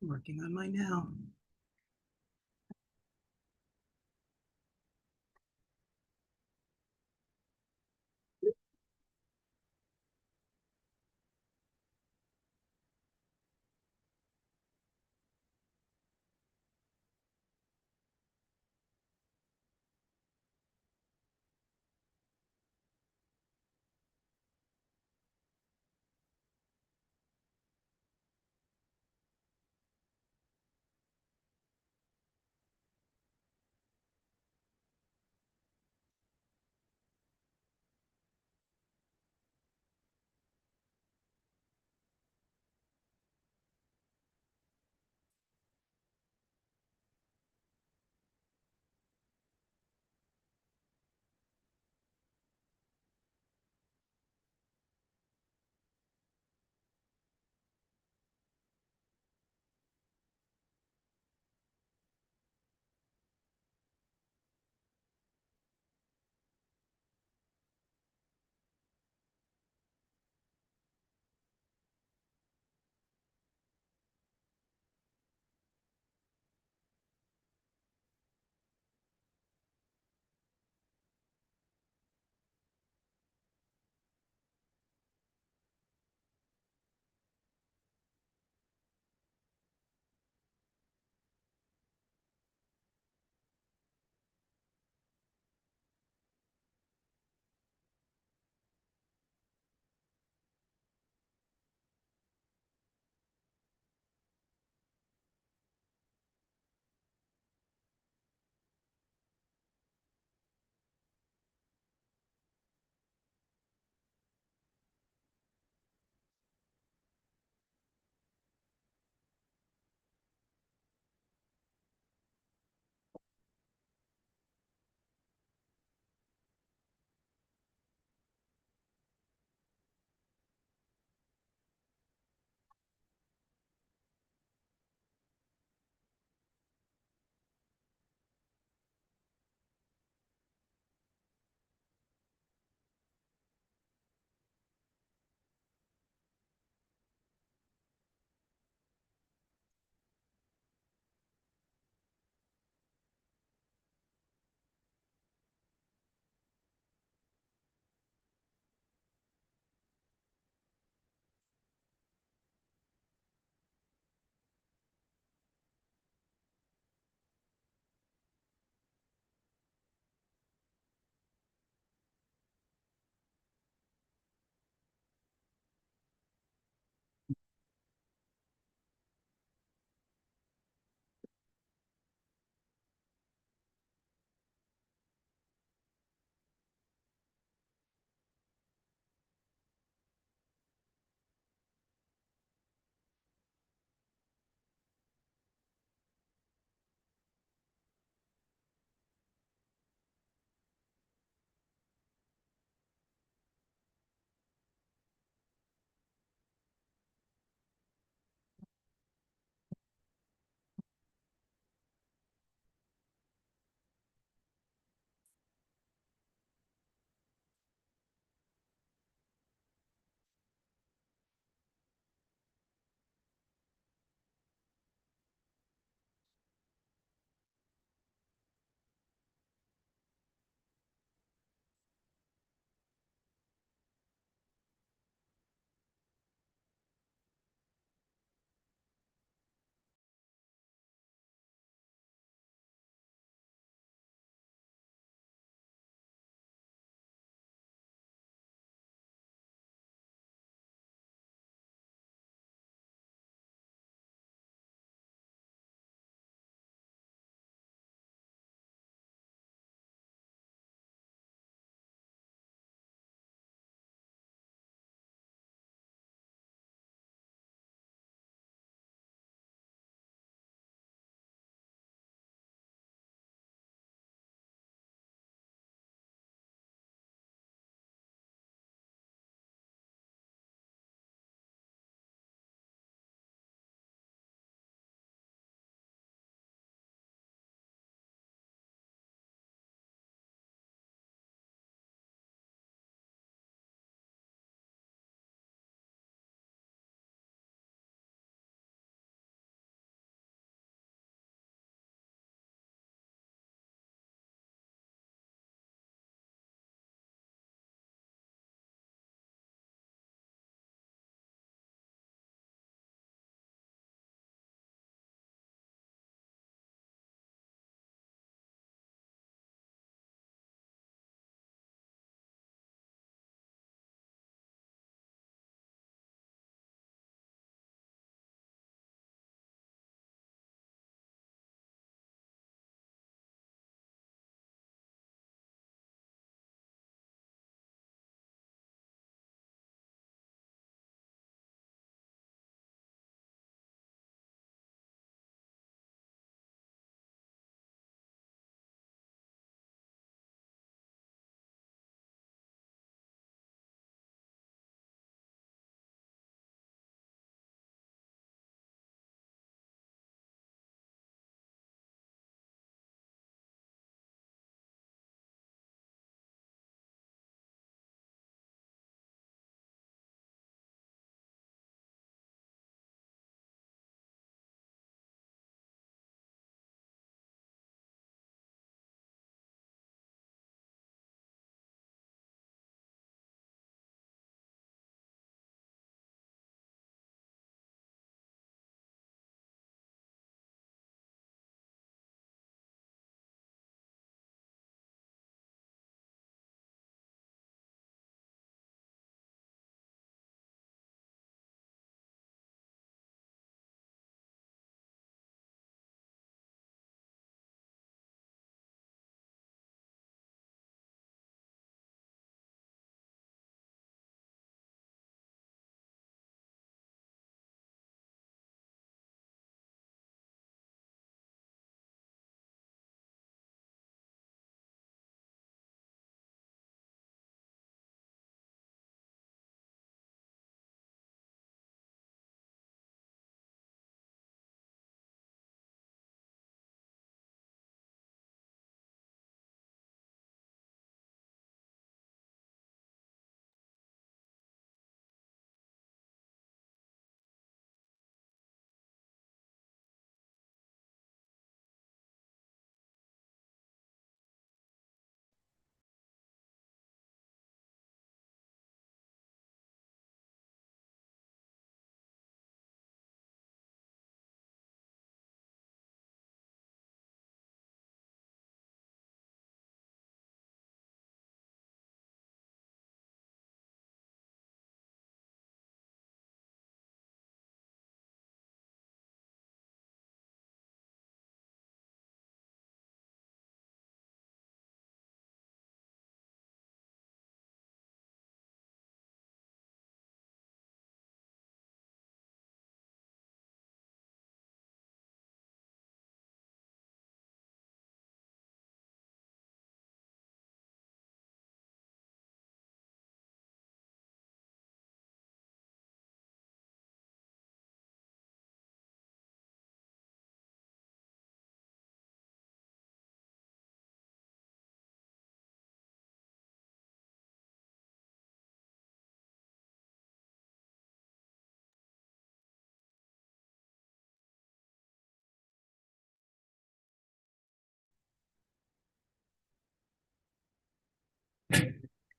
Working on mine now.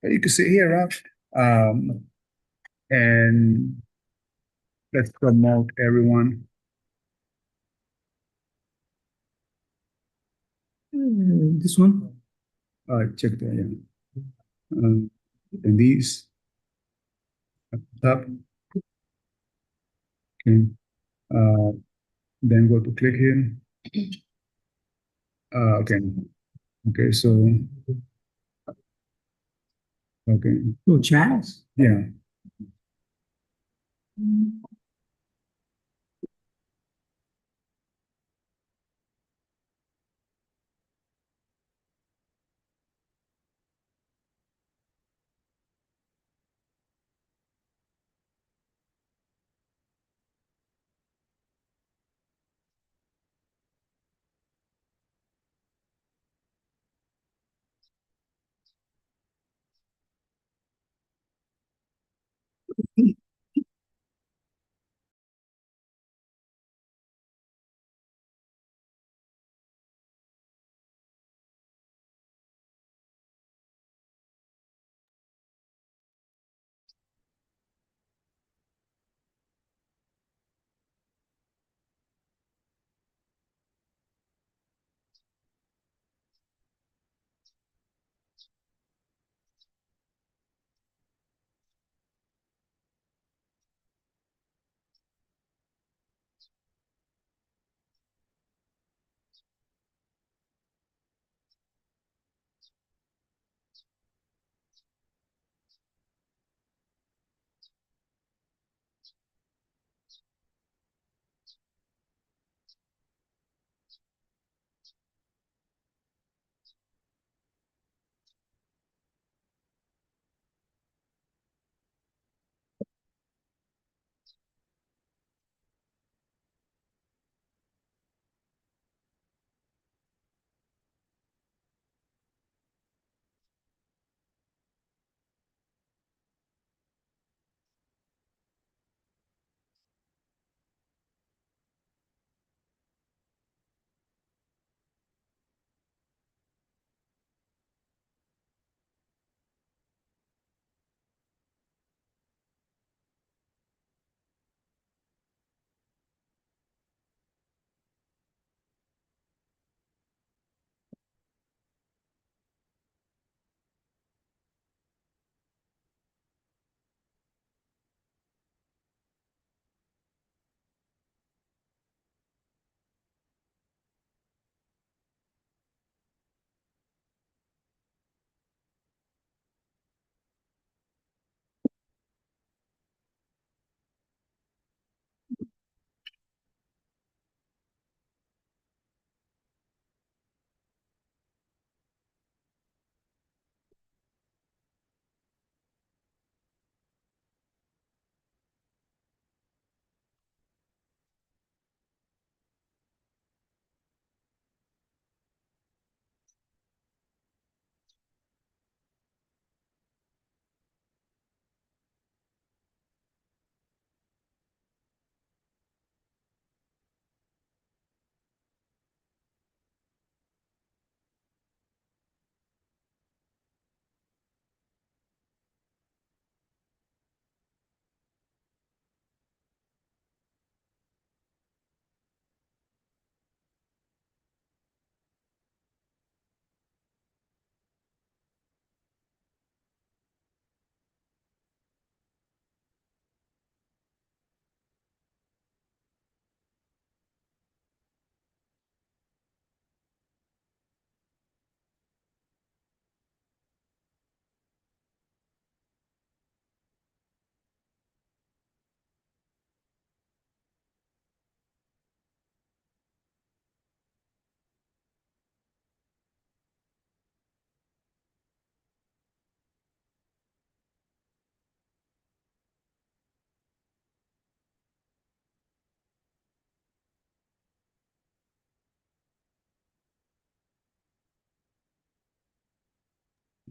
You can see here, Rob. And let's promote everyone. This one. Check that. Yeah. And these up top. Okay. Then go to click here. Okay. Okay. So. Okay. Oh, chats. Yeah.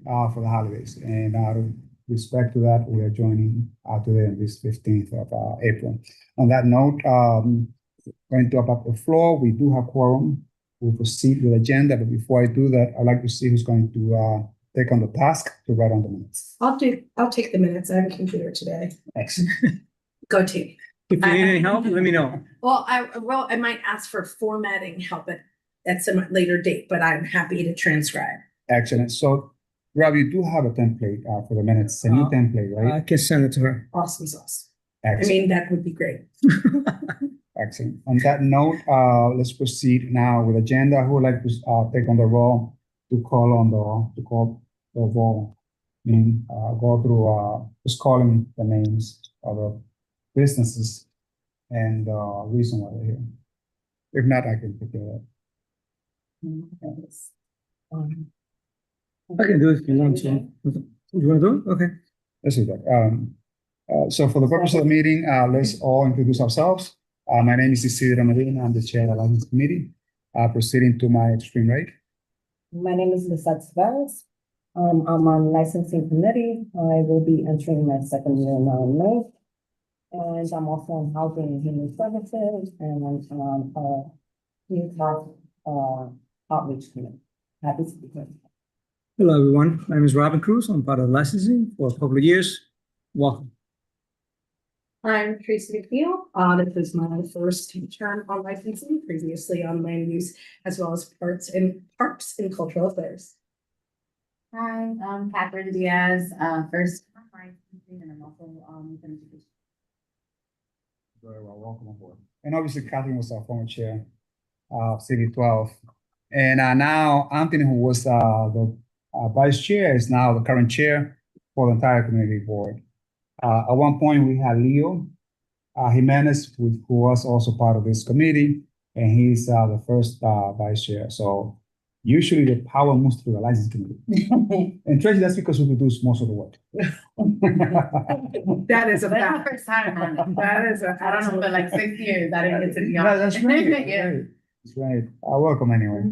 For the holidays. And out of respect to that, we are joining today on this 15th of April. On that note, going to open up the floor. We do have quorum. We'll proceed with agenda, but before I do that, I'd like to see who's going to take on the task to write on the minutes. I'll take the minutes. I have a computer today. Excellent. Go team. If you need any help, let me know. Well, I might ask for formatting help at some later date, but I'm happy to transcribe. Excellent. So, Rob, you do have a template for the minutes, a new template, I right? can send it to her. Awesome sauce. I Excellent. mean, that would be great. Excellent. On that note, let's proceed now with agenda. Who would like to take on the role to call the roll? Meaning, go through just calling the names of the businesses and reason why they're here. If not, I can pick it up. I can do it if you want to. You want to do it? Okay. Let's do that. So for the purpose of the meeting, let's all introduce ourselves. My name is Isidro Medina. I'm the chair of the license committee. Proceeding to my extreme right. My name is Lisette Severus. I'm on licensing committee. I will be entering my second year now in May. And I'm also on housing and human services and I'm on youth health outreach committee. Happy to be here. Hello, everyone. My name is Robin Cruz. I'm part of licensing for a couple of years. Welcome. I'm Tracy McNeil. This is my first term on licensing, previously on land use, as well as parks and cultural affairs. Hi, I'm Catherine Diaz, first time licensing, and I'm also with education. Very well, welcome aboard. And obviously Catherine was our former chair of City 12. And now Anthony, who was the vice chair, is now the current chair for the entire community board. At one point, we had Leo Jimenez, who was also part of this committee, and he's the first vice chair. So usually the power moves through the license committee. And Tracy, that's because we produce most of the work. That is a That's fact. the first time, man. That is a I don't know, but like 6 years, I didn't get to be on. Yeah, that's right. Yeah. That's right. Welcome anyway.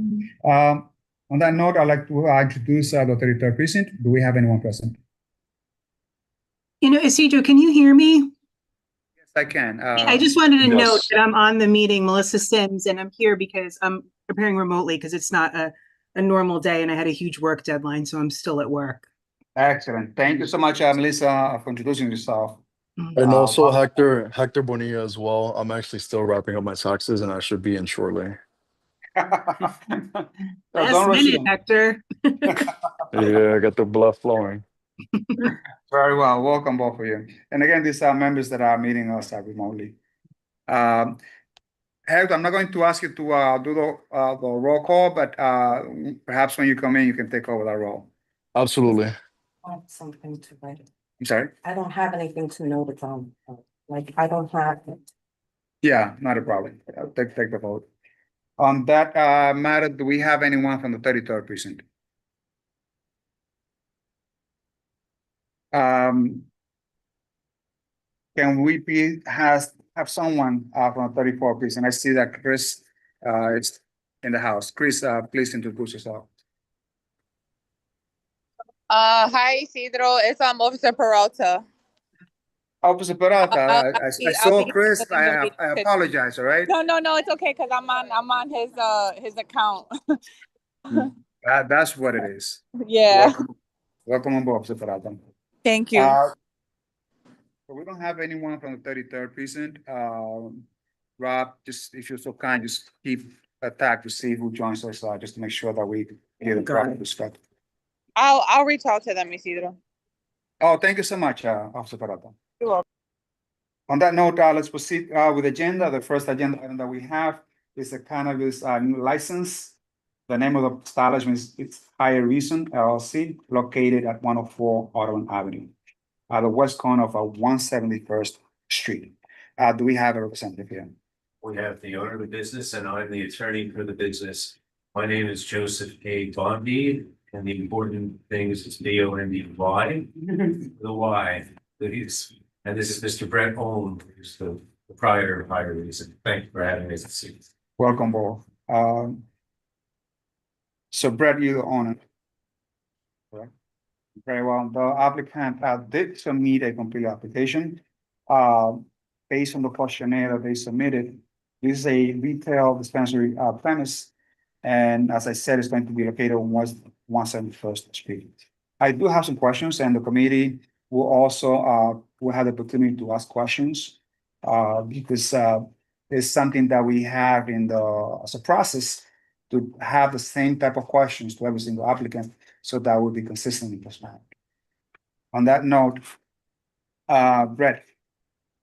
On that note, I'd like to introduce the 33rd precinct. Do we have anyone present? You know, Isidro, can you hear me? Yes, I can. I just wanted to note yes. that I'm on the meeting, Melissa Sims, and I'm here because I'm preparing remotely because it's not a normal day and I had a huge work deadline, so I'm still at work. Excellent. Thank you so much, Melissa, for introducing yourself. And also Well- Hector Bonilla as well. I'm actually still wrapping up my taxes and I should be in shortly. Last Don't rush minute, in. Hector. Yeah, I got the blood flowing. Very well. Welcome, both of you. And again, these are members that are meeting us remotely. Hector, I'm not going to ask you to do the roll call, but perhaps when you come in, you can take over that role. Absolutely. I have something to write. I'm sorry? I don't have anything to note it on. Like, I don't have it. Yeah, not a problem. I'll take the vote. On that matter, do we have anyone from the 33rd precinct? Can we have someone from 34th precinct? I see that Chris is in the house. Chris, please introduce yourself. Hi Isidro, it's Officer Peralta. Officer Peralta, I saw I'll be Chris. I handling the apologize, all right? No, it's okay because I'm on his account. That's what it is. Yeah, Welcome on board, Officer Peralta. thank you. So we don't have anyone from the 33rd precinct. Rob, just if you're so kind, just keep a tag to see who joins us, just to make sure that we get the proper respect. I'll reach out to them, Isidro. Oh, thank you so much, Officer Peralta. You're welcome. On that note, let's proceed with the agenda. The first agenda item that we have is a cannabis new license. The name of the establishment is Higher Reason LLC, located at 104 Audubon Avenue, the west corner of 171st Street. Do we have a representative here? We have the owner of the business and I'm the attorney for the business. My name is Joseph A. Bondi, and the important thing is it's B-O-N-D-Y, the Y. And this is Mr. Brett Ohm, who's the proprietor of Higher Reason. Thank you for having us. Welcome, both. So Brett, you the owner. Correct. Very well. The applicant did submit a complete application. Based on the questionnaire that they submitted, this is a retail dispensary premise. And as I said, it's going to be located on 171st Street. I do have some questions, and the committee will also will have the opportunity to ask questions. Because it's something that we have in the as a process to have the same type of questions to every single applicant, so that will be consistent and transparent. On that note, Brett,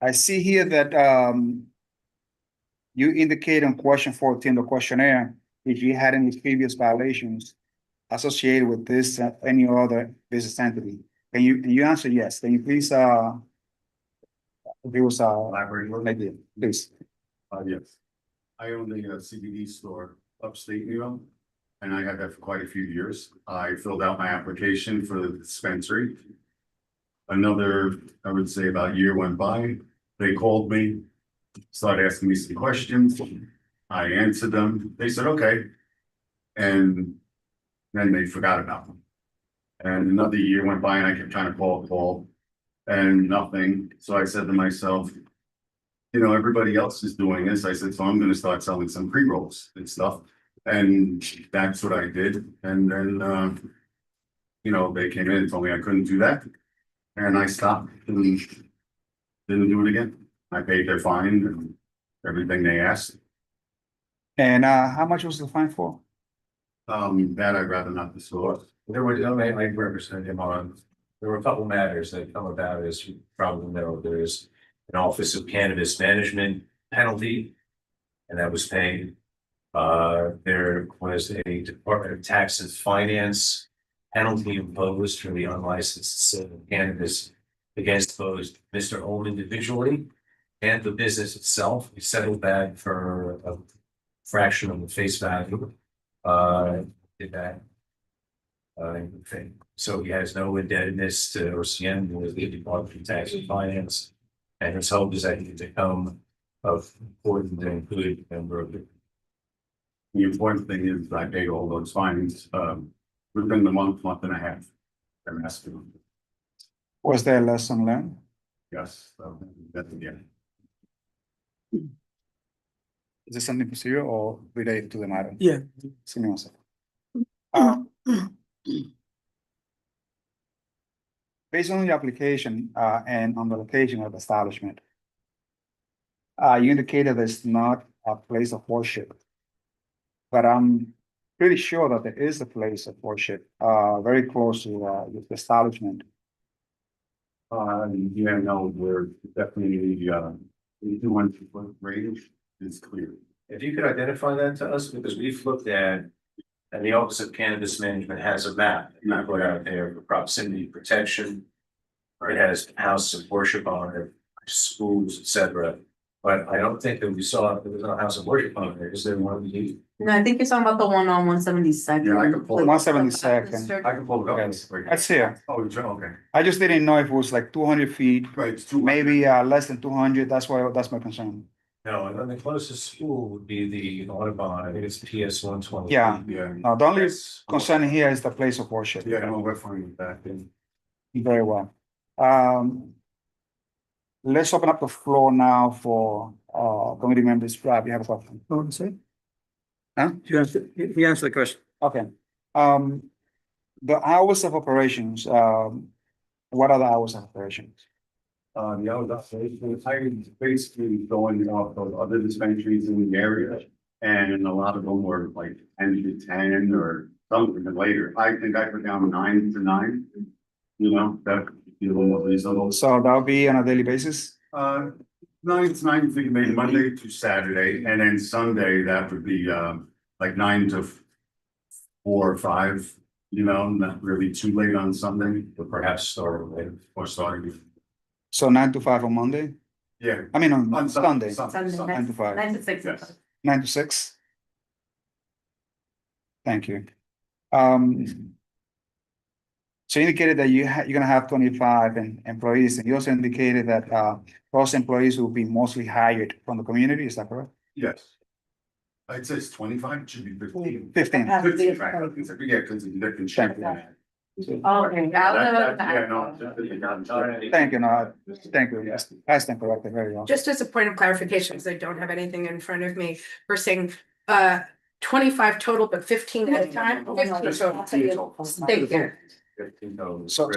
I see here that you indicate on question 14, the questionnaire, if you had any previous violations associated with this, any other business entity. Can you answer yes? Can you please, give us Elaborate. an idea, please? Yes. I own a CBD store upstate New York, and I had that for quite a few years. I filled out my application for the dispensary. Another, I would say about a year went by, they called me, started asking me some questions. I answered them, they said, okay. And then they forgot about them. And another year went by and I kept trying to call, and nothing. So I said to myself, you know, everybody else is doing this. I said, so I'm gonna start selling some pre-rolls and stuff. And that's what I did. And then, you know, they came in and told me I couldn't do that. And I stopped and didn't do it again. I paid their fine and everything they asked. And how much was the fine for? That I'd rather not disclose. There were, I represent him on, there were a couple matters that come about, as you probably know, there's an Office of Cannabis Management penalty, and that was paid. There was a Department of Tax and Finance penalty imposed for the unlicensed sale of cannabis against both Mr. Ohm individually and the business itself. We settled that for a fraction of the face value. Did that. Thing. So he has no indebtedness to OCN or the Department of Tax and Finance, and his hope is that he can become of important and good member of it. The important thing is I paid all those fines, within the month and a half. I'm asking, Was there a lesson learned? yes, so that's again. Is this something procedural or related to the matter? Yeah. Just give me 1 second. Based on the application and on the location of the establishment, you indicated it's not a place of worship, but I'm pretty sure that there is a place of worship very close to the establishment. Yeah, no, we're definitely the 200-foot range is clear. If you could identify that to us, because we've looked at, and the Office of Cannabis Management has a map put out there for proximity protection. Or it has houses of worship on it, schools, etc. But I don't think that we saw, there was no house of worship on there. Is there one? No, I think you're talking about the one on 172nd. Yeah, I could pull it. 172nd. I can pull it up. Yes. That's here. Oh, okay. I just didn't know if it was like 200 feet, Right, it's too. maybe less than 200. That's my concern. No, and then the closest school would be the Audubon. I think it's PS 120. Yeah. Yeah. The only Yes. concern here is the place of worship. Yeah, no, we're fine with that. Then. Very well. Let's open up the floor now for committee members. Rob, you have a question? What to say? Huh? He answered the question. Okay. The hours of operations, what are the hours of operations? The hours of operation, I basically going off of other dispensaries in the area, and a lot of them were like 10 to 10 or something later. I think I put down 9 to 9. You know, that would be a little more reasonable. So that'll be on a daily basis? 9 to 9, think maybe Monday to Saturday, and then Sunday, that would be like 9 to 4 or 5. You know, not really too late on Sunday, But perhaps starting later. or starting. So 9 to 5 on Monday? Yeah. I mean, on On Sunday, Sunday, 9 to 5, 9 to 6. Yes. 9 to 6? Thank you. So you indicated that you're gonna have 25 employees, and you also indicated that those employees will be mostly hired from the community, is that correct? Yes. It says 25, it should be 15. 15. Has to be 15, right? Yeah, because they're constructing that. Okay. Yeah, no. Thank you, no, thank you, yes, I stand corrected, very well. Just as a point of clarification, because I don't have anything in front of me, we're saying 25 total, but 15 at a time. 15 total. Thank you. So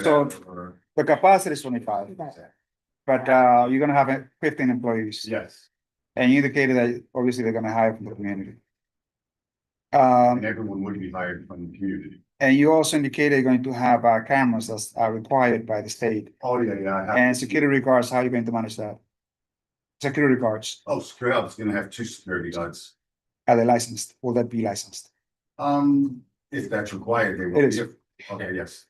the capacity is 25, Right. but you're gonna have 15 employees. Yes, And you indicated that obviously they're gonna hire from the community. and everyone would be hired from the community. And you also indicated you're going to have cameras that are required by the state. Oh, yeah, I have. And security guards, how are you going to manage that? Security guards, Oh, security, I was gonna have 2 security guards. are they licensed? Will that be licensed? If that's required, they will. It is. be. Okay, yes.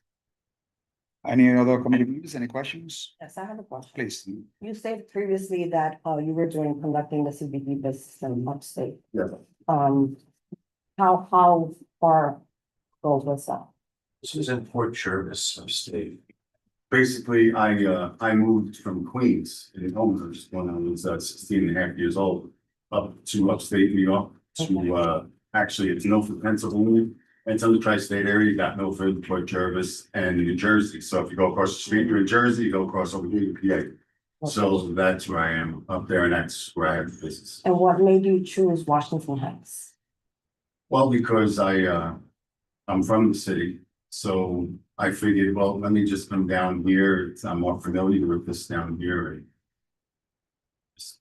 Any other committee members, any questions? Yes, I have a question. Please. You said previously that you were conducting the CBD business in upstate. Yes. How far goes with that? This is in Port Jervis, upstate. Basically, I moved from Queens in Elmhurst when I was 16 and a half years old, up to upstate New York to, actually, it's Milford, Pennsylvania. And it's in the tri-state area, you got Milford, Port Jervis, and New Jersey. So if you go across the street, you're in Jersey, you go across over here, you're PA. So that's where I am up there, and that's where I have the business. And what made you choose Washington Heights? Well, because I'm from the city, so I figured, well, let me just come down here. I'm more familiar with this down here. And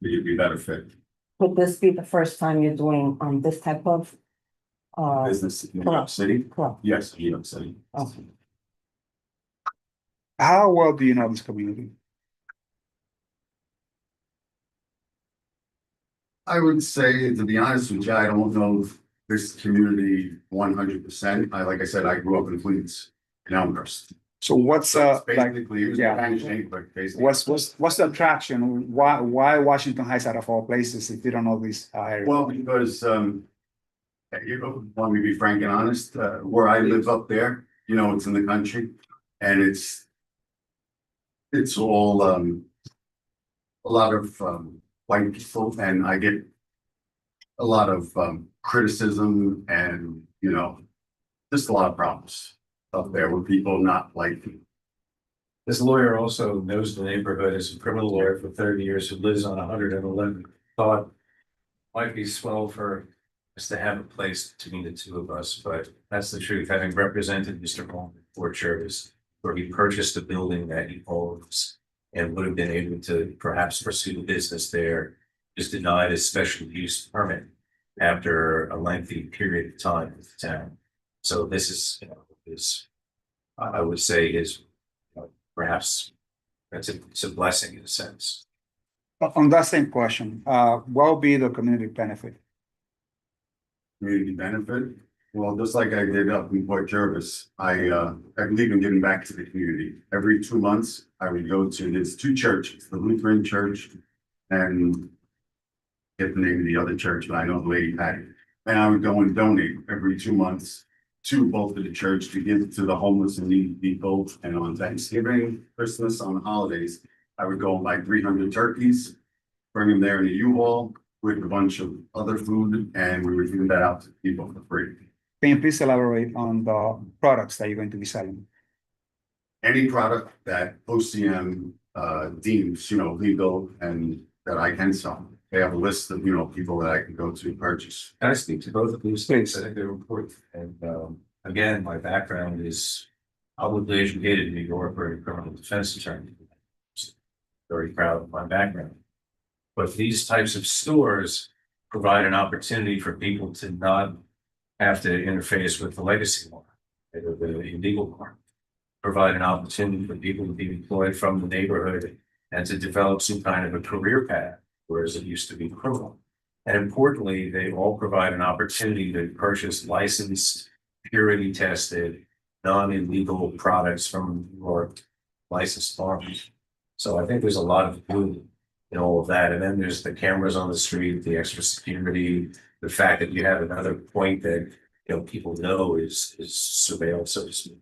it'd be a better fit. Would this be the first time you're doing this type of Business in New York City? Correct. Yes, New York City. Okay. How well do you know this community? I would say, to be honest with you, I don't know this community 100%. Like I said, I grew up in Queens, in Elmhurst. So what's So it's like, basically, it was yeah. kind of neighborhood, basically. what's the attraction? Why Washington Heights out of all places if you don't know this area? Well, because, you know, want me to be frank and honest, where I live up there, you know, it's in the country and it's all, a lot of, white people, and I get a lot of, criticism and, you know, just a lot of problems up there with people not liking. This lawyer also knows the neighborhood as a criminal lawyer for 30 years who lives on 111. Thought might be swell for us to have a place between the two of us, but that's the truth. Having represented Mr. Holmes in Port Jervis, where he purchased a building that he owns and would have been able to perhaps pursue the business there, is denied a special use permit after a lengthy period of time with the town. So this is, you know, I would say is perhaps it's a blessing in a sense. On that same question, what will be the community benefit? Community benefit, well, just like I did up in Port Jervis, I believe in giving back to the community. Every 2 months, I would go to, there's 2 churches, the Lutheran Church and get the name of the other church, but I know the lady had it. And I would go and donate every 2 months to both of the church to give to the homeless and needy people. And on Thanksgiving, Christmas, on holidays, I would go and buy 300 turkeys, bring them there in a U-Haul with a bunch of other food, and we would give that out to people for free. Can you please elaborate on the products that you're going to be selling? Any product that OCM deems, you know, legal and that I can sell. They have a list of, you know, people that I can go to purchase. Can I speak to both of these Please. things? I think they're important. And again, my background is publicly educated in New York, or a criminal defense attorney. Very proud of my background. But these types of stores provide an opportunity for people to not have to interface with the legacy market, or the illegal market. Provide an opportunity for people to be employed from the neighborhood and to develop some kind of a career path, whereas it used to be criminal. And importantly, they all provide an opportunity to purchase licensed, purity tested, non-illegal products from your licensed farms. So I think there's a lot of good in all of that. And then there's the cameras on the street, the extra security, the fact that you have another point that, you know, people know is surveilled, so to speak.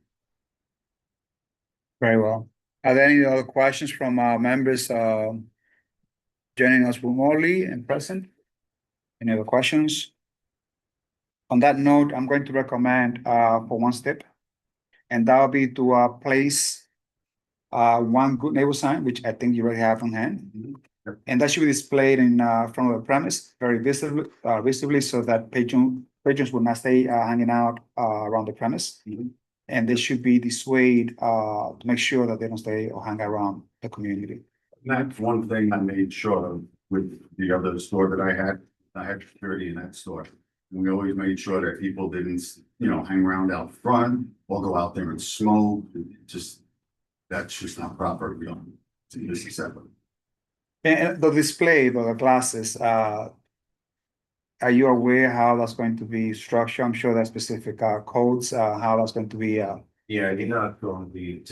Very well. Are there any other questions from members joining us remotely and present? Any other questions? On that note, I'm going to recommend for one step, and that will be to place one good neighbor sign, which I think you already have on hand. And that should be displayed in front of the premise very visibly so that patrons will not stay hanging out around the premise. and they should be dissuade, to make sure that they don't stay or hang around the community. That's one thing I made sure of with the other store that I had security in that store. And we always made sure that people didn't, hang around out front or go out there and smoke, that's just not proper, this is separate. And the display, the glasses, are you aware how that's going to be structured? I'm sure there's specific codes, how that's going to be. Yeah, you're not going to be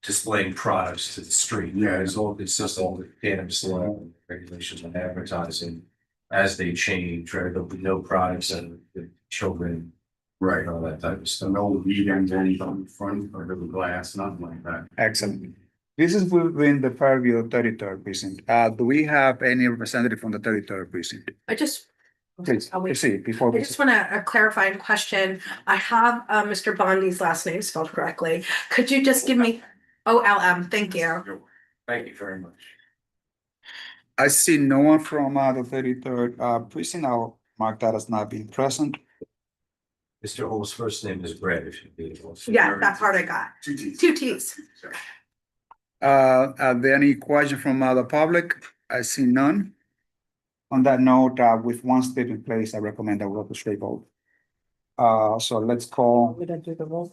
displaying products to the street. Yeah. It's all the cannabis law regulations on advertising as they change, right? There'll be no products and the children, Right. and all that type of So stuff. no weekends, anything in front or the glass, nothing like that. Excellent. This is within the purview of 33rd precinct. Do we have any representative from the 33rd precinct? I just. Please, I'll wait. proceed before I we. just want a clarifying question. I have Mr. Bondi's last name spelled correctly. Could you just give me OLM? Thank you. Thank you very much. I see no one from the 33rd precinct. I'll mark that as not being present. Mr. Holmes' first name is Brett, if you'd be able to. Yeah, that part I got. 2 T's. 2 T's. Are there any questions from the public? I see none. On that note, with one step in place, I recommend that we go to straight vote. So let's call, Would I do the roll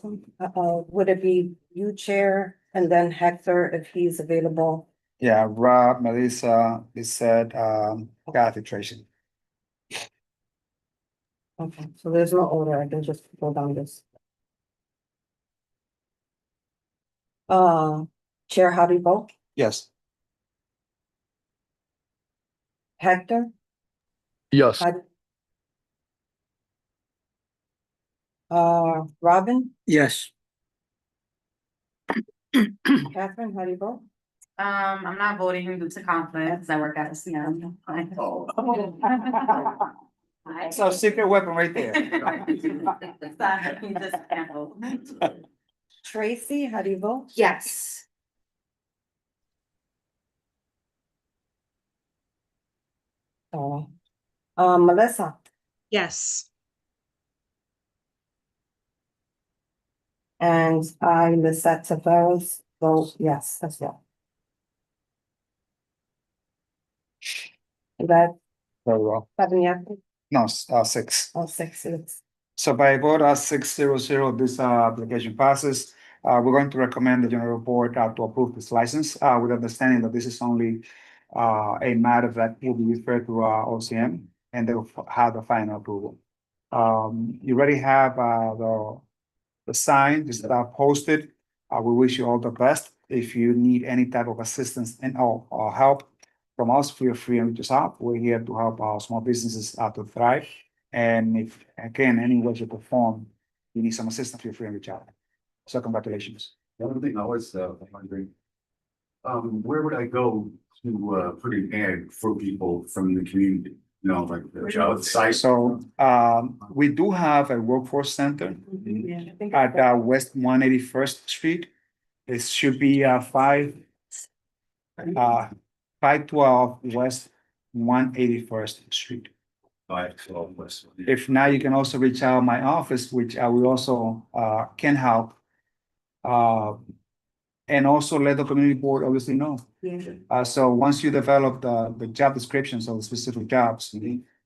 call? Would it be you, Chair, and then Hector, if he's available? yeah, Rob, Melissa, Lisette, Kathy, Tracy. Okay, so there's no order, I can just go down this. Chair, how do you vote? Yes. Hector? Yes. Robin? Yes. Catherine, how do you vote? I'm not voting due to conflict, because I work at a CM. Oh. So secret weapon right there. You just can't vote. Tracy, how do you vote? Yes. Melissa? Yes. And I, Lisette Taveras, vote yes as well. Is that Very well. 7 yes, No, 6. or 6 yes? So by vote 600, this application passes. We're going to recommend the general board to approve this license with understanding that this is only a matter that will be referred to OCM and they will have the final approval. You already have the sign is posted. We wish you all the best. If you need any type of assistance and or help from us, feel free and reach us out. We're here to help our small businesses to thrive. And if, again, any way to perform, you need some assistance, feel free and reach out. So congratulations. The other thing I was wondering, where would I go to put an ad for people from the community? Like the job site. So we do have a workforce center Yeah, I think at West 181st Street. It should be 512 West 181st Street. 512 West. If not, you can also reach out my office, which we also can help. And also let the community board obviously know. So once you develop the job descriptions of the specific jobs,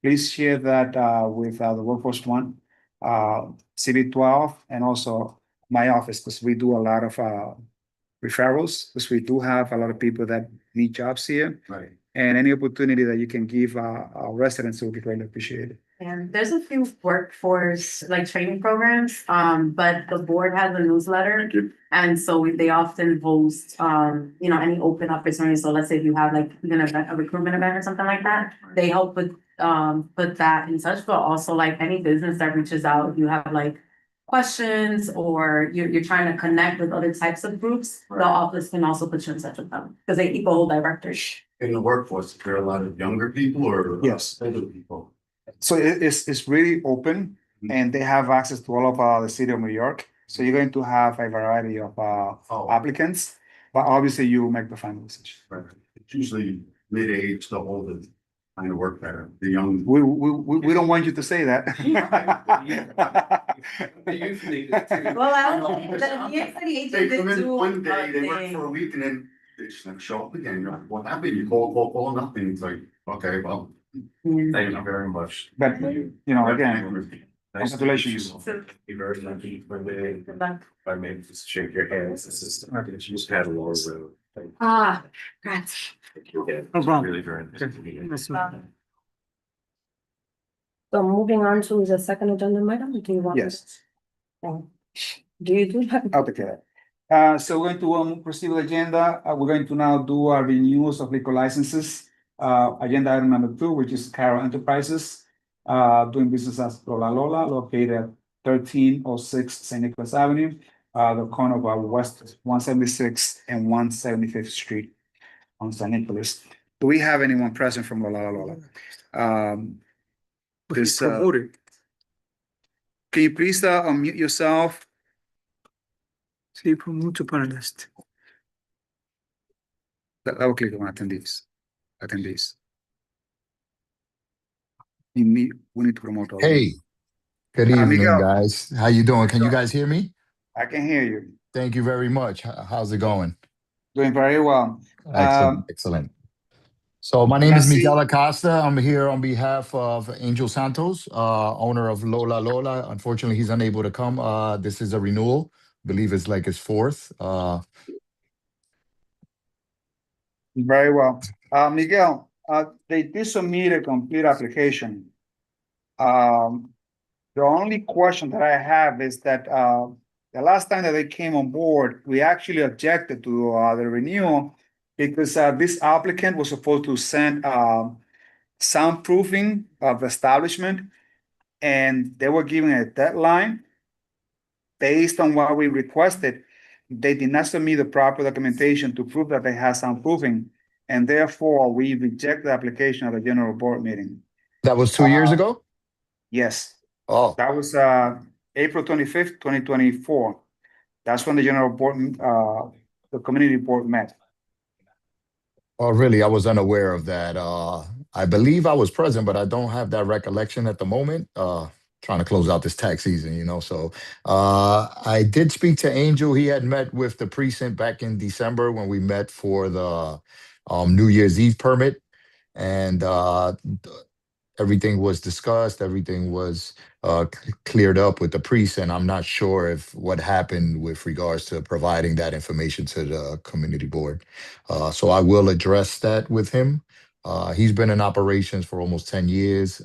please share that with the workforce one, CV12, and also my office, because we do a lot of referrals, because we do have a lot of people that need jobs here. Right. And any opportunity that you can give our residents will be greatly appreciated. And there's a few workforce like training programs, but the board has a newsletter. And so they often post, any open opportunities. So let's say if you have like an event, a recruitment event or something like that, they help with, put that in touch, but also like any business that reaches out, if you have like questions or you're trying to connect with other types of groups, the office can also put you in touch with them because they keep a whole directory. In the workforce, there are a lot of younger people or Yes. older people. So it's really open and they have access to all of the city of New York. So you're going to have a variety of applicants, but obviously you make the final decision. Right. It's usually mid-age to older. Trying to work better. The young. We don't want you to say that. Well, I don't, the EXID They agent come did in do one day, a they work for a thing. week and then they just never show up again. You're like, what happened? You call, nothing. It's like, okay, well. Thank you very much. But, you know, again, Nice to meet congratulations. you. Thank you very much for the, Good luck. if I may just shake your hands, assistant. She's had a long road. Thank Ah, congrats. you. No problem. Really very nice to meet you. That's So moving on to the second agenda item, do you want? Yes, Do you do that? I'll take care of that. So we're going to proceed with the agenda. We're going to now do our renewals of liquor licenses. Agenda item number 2, which is Carroll Enterprises, doing business as Lola Lola, located at 1306 St. Nicholas Avenue, the corner of West 176 and 175th Street on St. Nicholas. Do we have anyone present from Lola Lola? This, promoted. Can you please unmute yourself? See, promote to panelist. Double click on attendees. Attendees. We need to promote. all of them. Hey, good evening, Miguel. guys. How you doing? Can you guys hear me? I can hear you. Thank you very much. How's it going? Doing very well. Excellent, excellent. So my name I is see- Miguel Acosta. I'm here on behalf of Angel Santos, owner of Lola Lola. Unfortunately, he's unable to come. This is a renewal. I believe it's like his 4th. Very well. Miguel, they did submit a complete application. The only question that I have is that the last time that they came on board, we actually objected to the renewal because this applicant was supposed to send soundproofing of the establishment, and they were given a deadline. Based on what we requested, they did not submit the proper documentation to prove that they had soundproofing, and therefore we reject the application at the general board meeting. That was 2 years ago? Yes, Oh, that was April 25th, 2024. That's when the general board, the community board met. oh, really? I was unaware of that. I believe I was present, but I don't have that recollection at the moment. Trying to close out this tax season, you know. So I did speak to Angel. He had met with the precinct back in December when we met for the New Year's Eve permit, and everything was discussed. Everything was cleared up with the precinct. I'm not sure if what happened with regards to providing that information to the community board. So I will address that with him. He's been in operations for almost 10 years.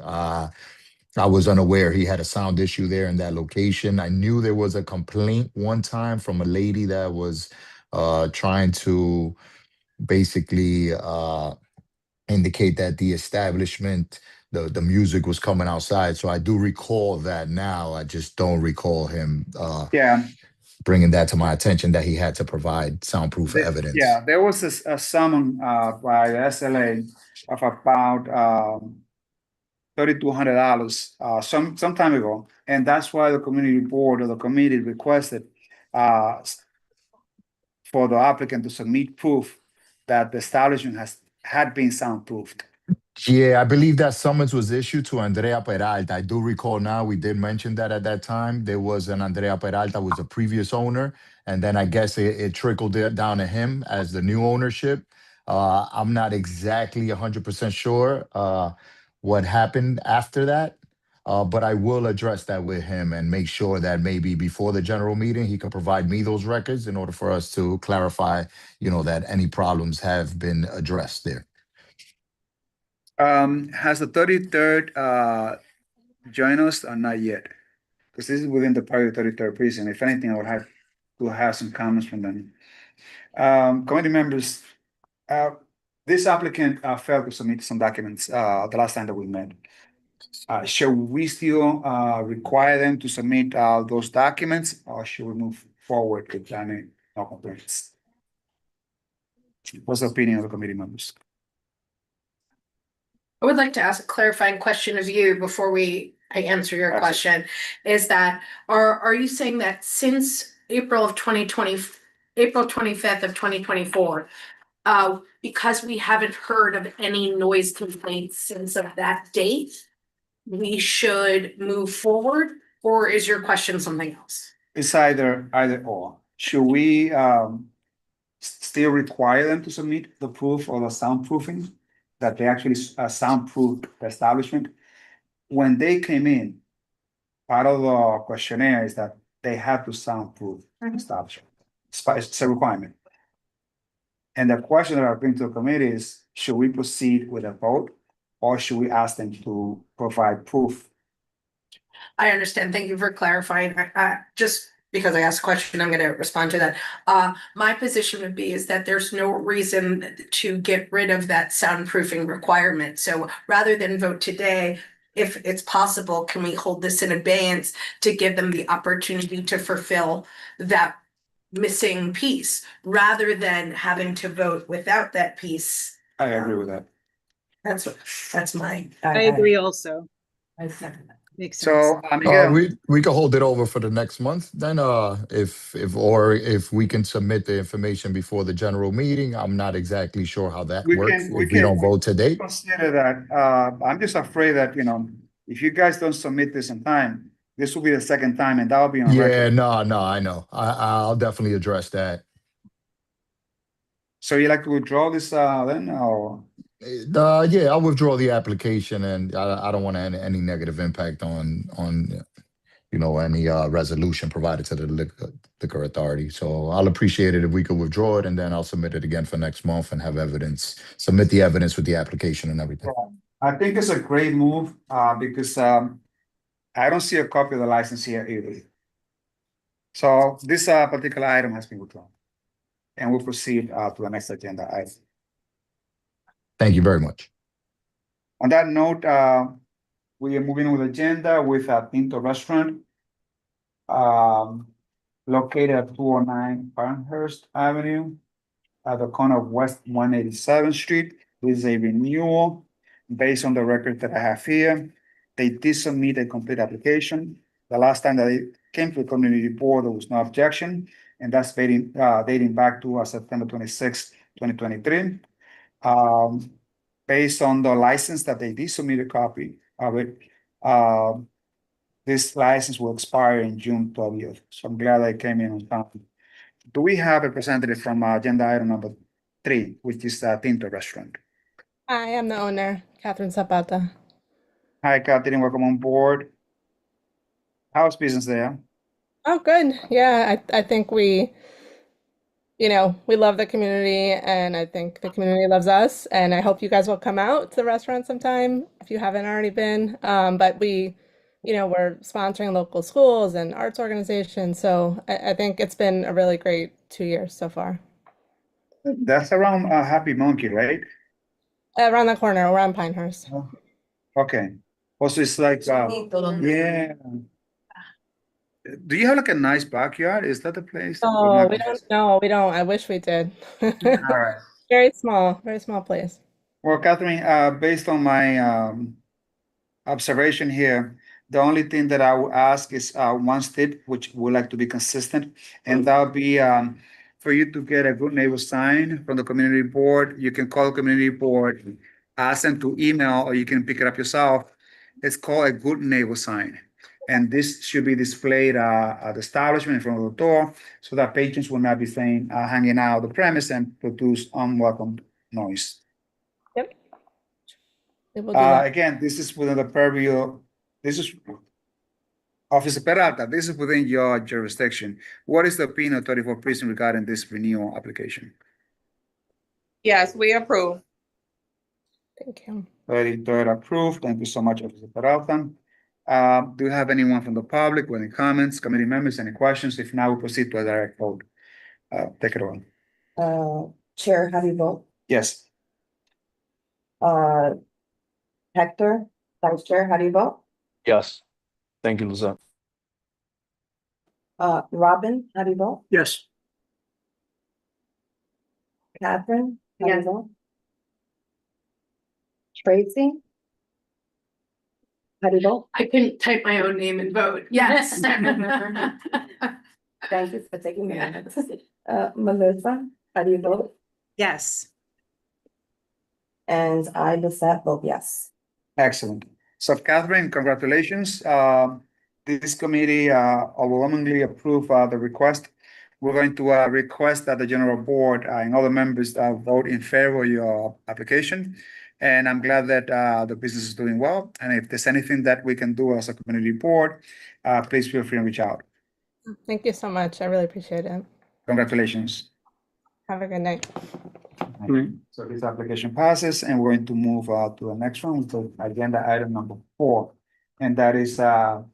I was unaware he had a sound issue there in that location. I knew there was a complaint one time from a lady that was trying to basically indicate that the establishment, the music was coming outside. So I do recall that now. I just don't recall him bringing that to my attention, that he had to provide soundproof evidence. Yeah, there was a summon by the SLA of about $3,200 some time ago, and that's why the community board or the committee requested for the applicant to submit proof that the establishment had been soundproofed. Yeah, I believe that summons was issued to Andrea Peralta. I do recall now, we did mention that at that time. There was an Andrea Peralta was a previous owner, and then I guess it trickled down to him as the new ownership. I'm not exactly 100% sure what happened after that, but I will address that with him and make sure that maybe before the general meeting, he can provide me those records in order for us to clarify, you know, that any problems have been addressed there. Has the 33rd joined us or not yet? Because this is within the part of the 33rd precinct. If anything, I would have to have some comments from them. Committee members, this applicant failed to submit some documents the last time that we met. Shall we still require them to submit those documents, or should we move forward with any no complaints? What's the opinion of the committee members? I would like to ask a clarifying question of you before I answer your question. Is that, are you saying that since April 25th of 2024, because we haven't heard of any noise complaints since of that date, we should move forward, or is your question something else? It's either or. Should we still require them to submit the proof of the soundproofing? That they actually soundproof the establishment? When they came in, part of the questionnaire is that they have to soundproof the establishment. It's a requirement. And the question that I bring to the committee is, should we proceed with a vote? Or should we ask them to provide proof? I understand. Thank you for clarifying. Just because I asked a question, I'm gonna respond to that. My position would be is that there's no reason to get rid of that soundproofing requirement. So rather than vote today, if it's possible, can we hold this in abeyance to give them the opportunity to fulfill that missing piece, rather than having to vote without that piece? I agree with that. That's my. I agree also. I second that. Makes sense. So, Miguel, we could hold it over for the next month then, if we can submit the information before the general meeting. I'm not exactly sure how that We works can- we if we don't can- vote today. consider that, I'm just afraid that, if you guys don't submit this in time, this will be the second time and that'll be on Yeah, record. no, I know. I'll definitely address that. So you like to withdraw this, then, or? Yeah, I'll withdraw the application, and I don't want any negative impact on any resolution provided to the liquor authority. So I'll appreciate it if we could withdraw it, and then I'll submit it again for next month and have evidence, submit the evidence with the application and everything. I think it's a great move, because, I don't see a copy of the license here either. So this, particular item has been withdrawn. And we'll proceed, to the next agenda item. Thank you very much. On that note, we are moving with agenda with Pinto Restaurant. Located at 209 Farnhurst Avenue at the corner of West 187th Street. This is a renewal based on the record that I have here. They did submit a complete application. The last time that they came to the community board, there was no objection, and that's dating back to September 26, 2023. Based on the license that they did submit a copy of it, this license will expire in June 30th. So I'm glad they came in on time. Do we have a representative from agenda item number 3, which is Tinto Restaurant? I am the owner, Catherine Zapata. Hi, Catherine, welcome on board. How's business there? Oh, good. Yeah, I think we love the community, and I think the community loves us. And I hope you guys will come out to the restaurant sometime if you haven't already been. But we're sponsoring local schools and arts organizations. So I think it's been a really great 2 years so far. That's around Happy Monkey, right? Around the corner, we're on Pinehurst. Okay. Also, it's like, yeah. Do you have like a nice backyard? Is that the place? Oh, we don't know. We don't. I wish we did. All right. Very small place. Well, Catherine, based on my observation here, the only thing that I would ask is one step, which would like to be consistent, and that would be for you to get a good neighbor sign from the community board. You can call the community board, ask them to email, or you can pick it up yourself. It's called a good neighbor sign. And this should be displayed at the establishment in front of the door so that patrons will not be hanging out the premise and produce unwelcome noise. Yep. We will do that. Again, this is within the purview. This is Officer Peralta. This is within your jurisdiction. What is the opinion of 34 Prison regarding this renewal application? Yes, we approve. Thank you. 33rd approved. Thank you so much, Officer Peralta. Do you have anyone from the public with any comments, committee members, any questions? If not, we'll proceed to a direct vote. Take it away. Chair, how do you vote? Yes. Hector, Vice Chair, how do you vote? Yes. Thank you, Lizette. Robin, how do you vote? Yes. Catherine, how do you vote? Tracy? How do you vote? I couldn't type my own name and vote. Yes. Thank you for taking the minutes. Melissa, how do you vote? Yes. And I, Lisette, vote yes. Excellent. So Catherine, congratulations. This committee overwhelmingly approved the request. We're going to request that the general board and other members vote in favor of your application. And I'm glad that the business is doing well. And if there's anything that we can do as a community board, please feel free to reach out. Thank you so much. I really appreciate it. Congratulations. Have a good night. So this application passes and we're going to move to the next one, so agenda item number 4. And that is Darren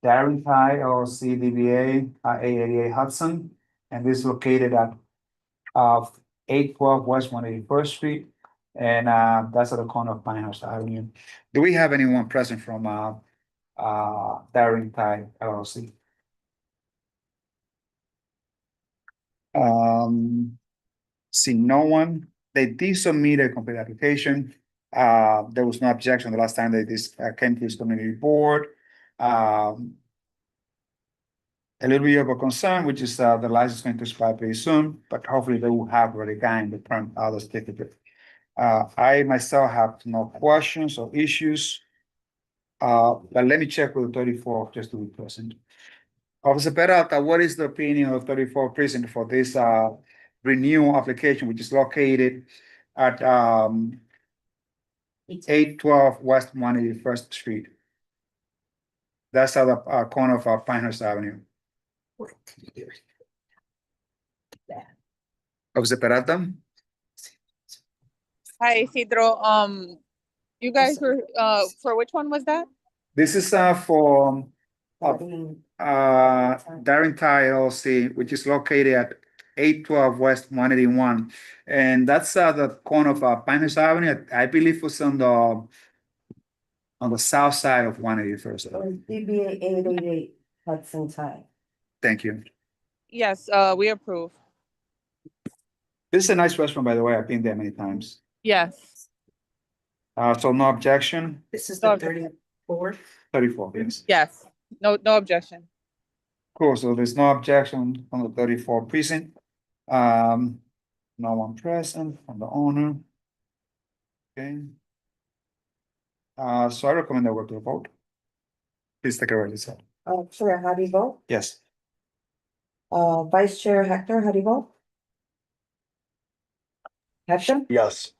Thai LLC DBA 888 Hudson. And this is located at 812 West 181st Street. And that's at the corner of Pinehurst Avenue. Do we have anyone present from Darren Thai LLC? See no one. They did submit a complete application. There was no objection the last time they came to this community board. A little bit of a concern, which is the license is going to expire pretty soon, but hopefully they will have already gotten the permit, the certificate. I myself have no questions or issues. But let me check with the 34 just to be present. Officer Peralta, what is the opinion of 34 precinct for this renewal application, which is located at 812 West 181st Street? That's at the corner of Pinehurst Avenue. Officer Peralta? Hi, Isidro. You guys were, for which one was that? This is for Darren Thai LLC, which is located at 812 West 181. And that's the corner of Pinehurst Avenue. I believe it's on the south side of 181st. DBA 888 Hudson Thai. Thank you. Yes, we approve. This is a nice restaurant, by the way. I've been there many times. Yes. So no objection? This is the 34th. 34, yes. Yes. No objection. Cool, so there's no objection on the 34 precinct. No one present from the owner. Okay. So I recommend that we go to a vote. Please take a roll, Lisa. Chair, how do you vote? Yes. Vice Chair Hector, how do you vote? Hector? Yes.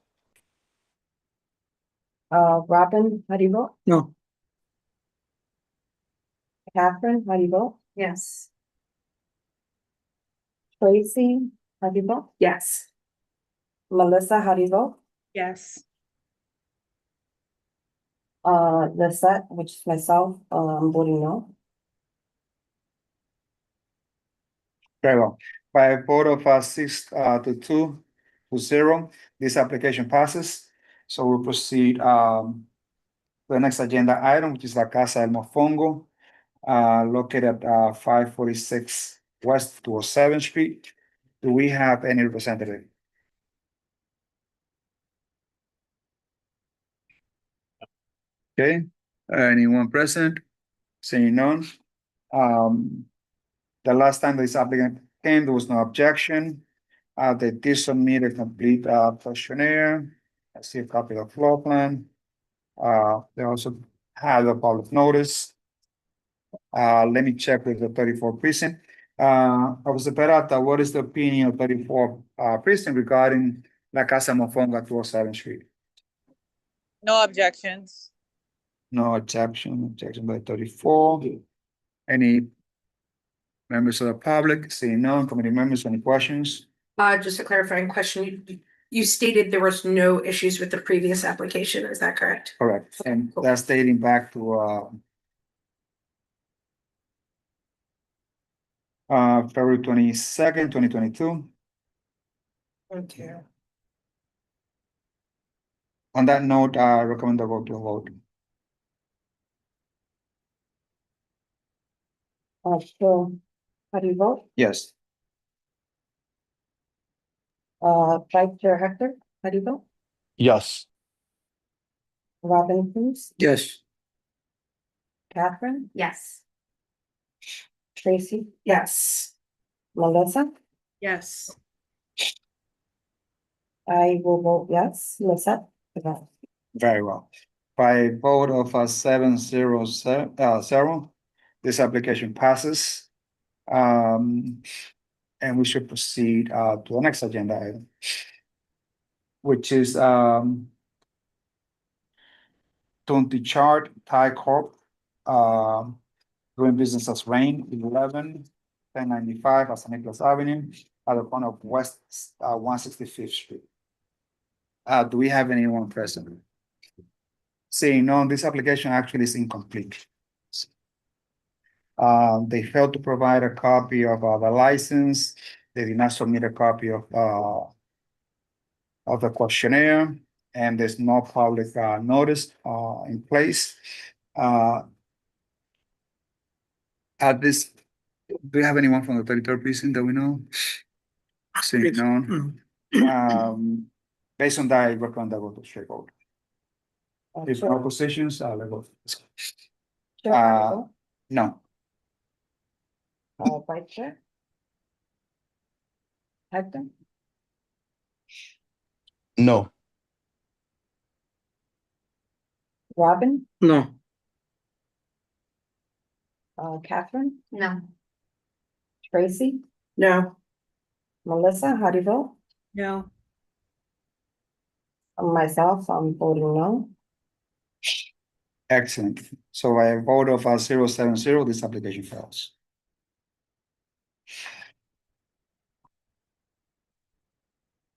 Robin, how do you vote? No. Catherine, how do you vote? Yes. Tracy, how do you vote? Yes. Melissa, how do you vote? Yes. Lisette, which is myself, I'm voting no. Very well. By a vote of 6 to 2 to 0, this application passes. So we'll proceed to the next agenda item, which is La Casa El Mofongo, located at 546 West 207th Street. Do we have any representative? Okay, anyone present? Seeing none. The last time this applicant came, there was no objection. They did submit a complete questionnaire. I see a copy of the floor plan. They also have a public notice. Let me check with the 34 precinct. Officer Peralta, what is the opinion of 34 precinct regarding La Casa Mofongo at 207th Street? No objections. No objection by 34. Any members of the public? Seeing none, committee members, any questions? Just a clarifying question. You stated there was no issues with the previous application, is that correct? Correct, and that's dating back to February 22nd, 2022. Okay. On that note, I recommend the vote to a vote. So, how do you vote? Yes. Vice Chair Hector, how do you vote? Yes. Robin Cruz, Yes. Catherine, Yes. Tracy, Yes. Melissa, Yes. I will vote yes. Lisette? Very well. By a vote of 7-0, this application passes. And we should proceed to the next agenda item, which is Tonti Chart Thai Corp. Doing business as Rain 1095 at San Nicolas Avenue at the corner of West 165th Street. Do we have anyone present? Seeing none, this application actually is incomplete. They failed to provide a copy of the license. They did not submit a copy of the questionnaire, and there's no public notice in place. At this, do you have anyone from the 33rd precinct that we know? Seeing none. Based on that, I recommend that go to straight vote. If no positions, let's go. No. Vice Chair? Hector? No. Robin? No. Catherine? No. Tracy? No. Melissa, how do you vote? No. Myself, I'm voting no. Excellent. So by a vote of 0-7-0, this application fails.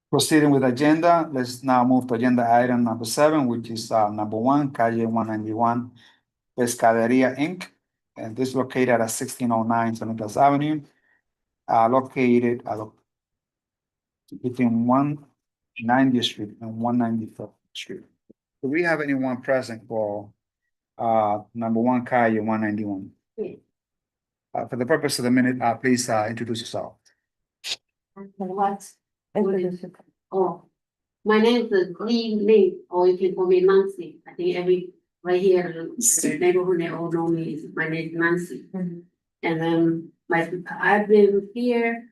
Proceeding with agenda, let's now move to agenda item number 7, which is number 1, Calle 191, Pescaderia Inc. And this is located at 1609 San Nicolas Avenue, located between 190th Street and 194th Street. Do we have anyone present for number 1, Calle 191? For the purpose of the minute, please introduce yourself. What? Oh, my name is Lee Lee, or you can call me Nancy. I think right here, the neighborhood, they all know me. My name is Nancy. And then I've been here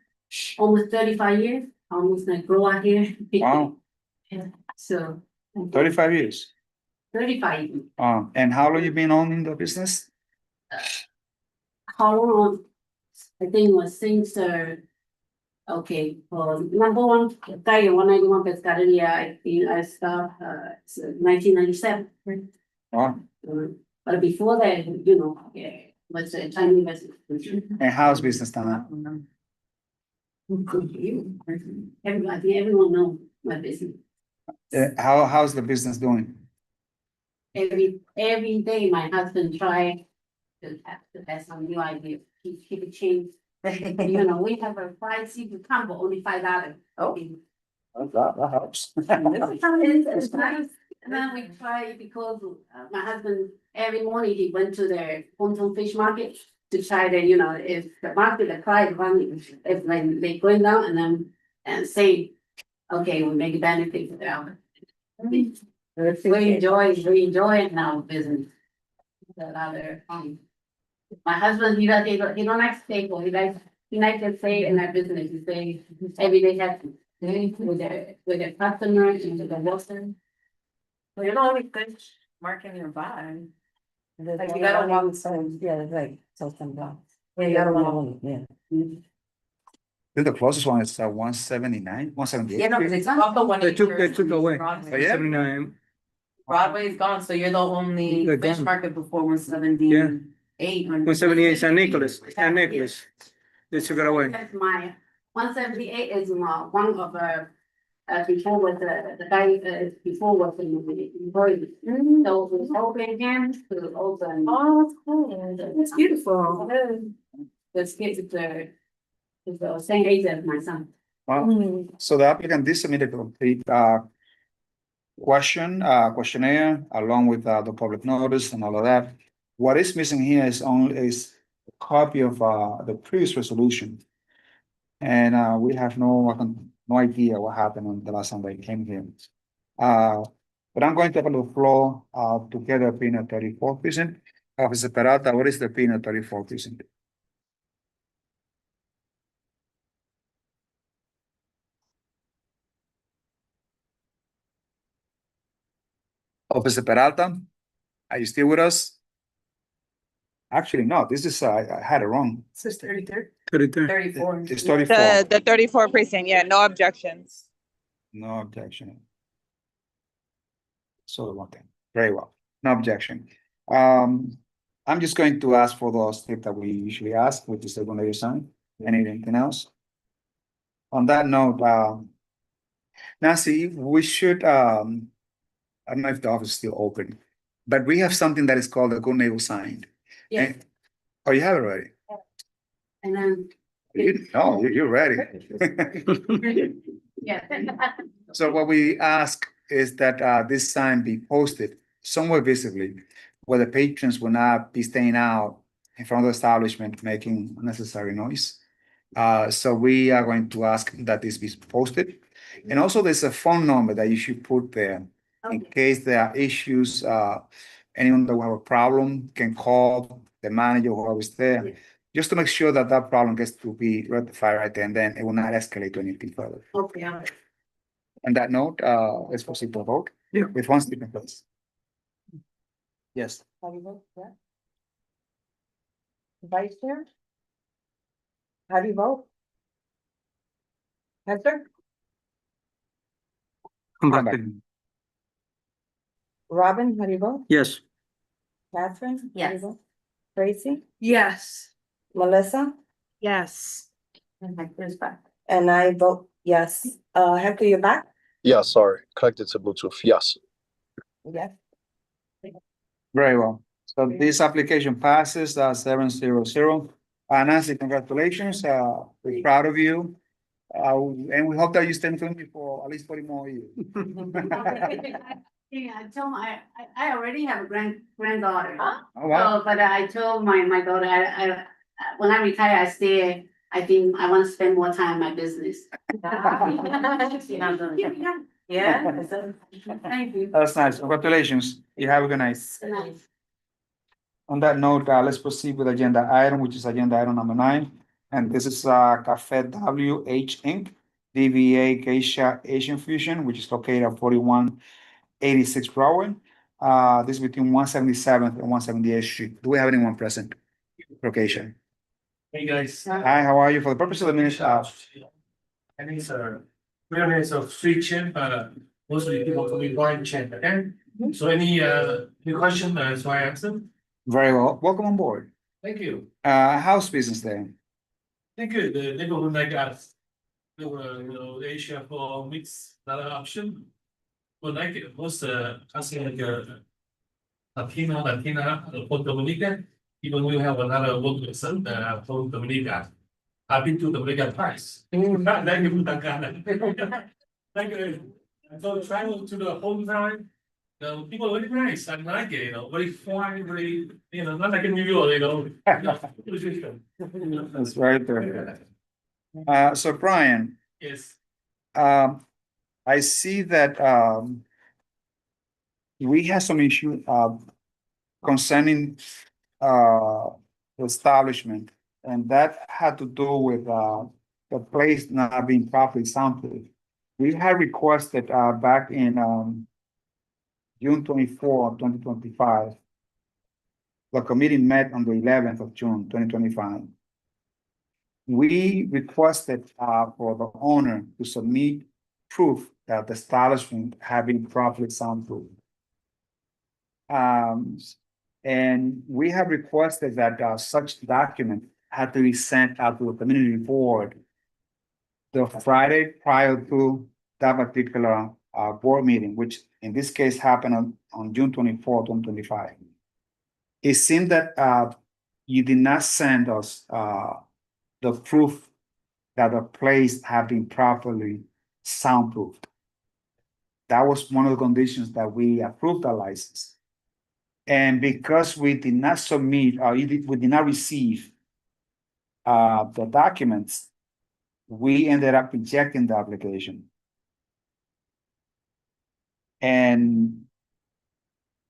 almost 35 years, almost like grow out here. Wow. So. 35 years. 35 years. And how long you been owning the business? How long? I think it was since okay, number 1, Calle 191 Pescaderia, I started 1997. Wow. But before that, you know, was a Chinese business. And how's business now? Everyone knows my business. How's the business doing? Every day, my husband try to have some new idea. Keep it change. You know, we have a fried seafood combo, only $5. Oh, that helps. It's nice. And then we try because my husband every morning he went to the Ponton Fish Market to try the, you know, if the market the price running, if like they going down and say, okay, we make a benefit for them. We enjoy now business. My husband, he don't like steak, he likes to say in that business, he say every day happy with the customer and with the worker. Well, you're the only good marking your vibe. Like you gotta want some, yeah, right, so some blocks. Yeah, you gotta want, yeah. The closest one is 179, 178. Yeah, no, because it's off the one. They took away. Oh, yeah? 79. Broadway's gone, so you're the only They're fish gone. market before 178. 178 San Nicolas. San Nicolas. They took it away. That's my 178 is my one of before was the guy before was in embroidery. So we open again to open. Oh, that's cool. It's beautiful. The skit is the same age as my son. Wow. So the applicant did submit a complete questionnaire along with the public notice and all of that. What is missing here is a copy of the previous resolution. And we have no idea what happened on the last time they came here. But I'm going to open the floor to get a opinion 34 precinct. Officer Peralta, what is the opinion 34 precinct? Officer Peralta, are you still with us? Actually, no, this is, I had it wrong. This is 33rd. 33rd. 34. It's 34. The 34 precinct, yeah, no objections. No objection. So one thing, very well, no objection. I'm just going to ask for those tips that we usually ask, which is the one that you sign. Anything else? On that note, Nancy, we should, I don't know if the office is still open, but we have something that is called a good neighbor sign. Yes. Oh, you have it already? And then, You're ready. yeah. So what we ask is that this sign be posted somewhere visibly where the patrons will not be staying out in front of the establishment making unnecessary noise. So we are going to ask that this be posted. And also there's a phone number that you should put there in case there are issues. Anyone that will have a problem can call the manager who is there, just to make sure that that problem gets to be rectified right there, and then it will not escalate to anything further. Okay. On that note, let's proceed to a vote. Yeah. With one statement, please. Yes. How do you vote? Yeah. Vice Chair? How do you vote? Hector? Come Come back. back. Robin, how do you vote? Yes. Catherine? How do you Yes. vote? Tracy? Yes. Melissa? Yes. And Hector's back. And I vote yes. Hector, you're back? Yeah, sorry, connected to Bluetooth. Yes. Yes. Very well. So this application passes 700. Nancy, congratulations. We're proud of you. And we hope that you stay in Columbia for at least 40 more years. Yeah, I told I already have a granddaughter. Oh, wow. So, but I told my daughter, I when I retire, I stay. I think I want to spend more time in my business. Yeah. Thank you. That's nice. Congratulations. You have a good night. Nice. On that note, let's proceed with agenda item, which is agenda item number 9. And this is Cafe WH Inc., DBA Geisha Asian Fusion, which is located at 4186 Broadway. This is between 177th and 178th Street. Do we have anyone present? Location. Hey, guys. Hi, how are you? For the purpose of the minute, I think it's real name is Sui Chen, but mostly people call me Brian Chen, okay? So any question, so I answer? very well. Welcome on board. Thank you. House business there. Thank you. The neighborhood like us. There were, Asia for mix, another option. But like most, asking like Latina, for Dominican, even we have another one person, from Dominica. I've been to Dominica twice. Thank you, Tangana. Like, so travel to the hometown. The people are very nice. I like it, very fine, very, not like in New York, That's right there. So Brian, Yes. I see that we have some issue concerning the establishment, and that had to do with the place not being properly soundproofed. We had requested back in June 24, 2025. The committee met on the 11th of June, 2025. We requested for the owner to submit proof that the establishment had been properly soundproofed. And we have requested that such document had to be sent out to the community board the Friday prior to that particular board meeting, which in this case happened on June 24, 2025. It seemed that you did not send us the proof that the place had been properly soundproofed. That was one of the conditions that we approved the license. And because we did not submit, we did not receive the documents, we ended up rejecting the application. And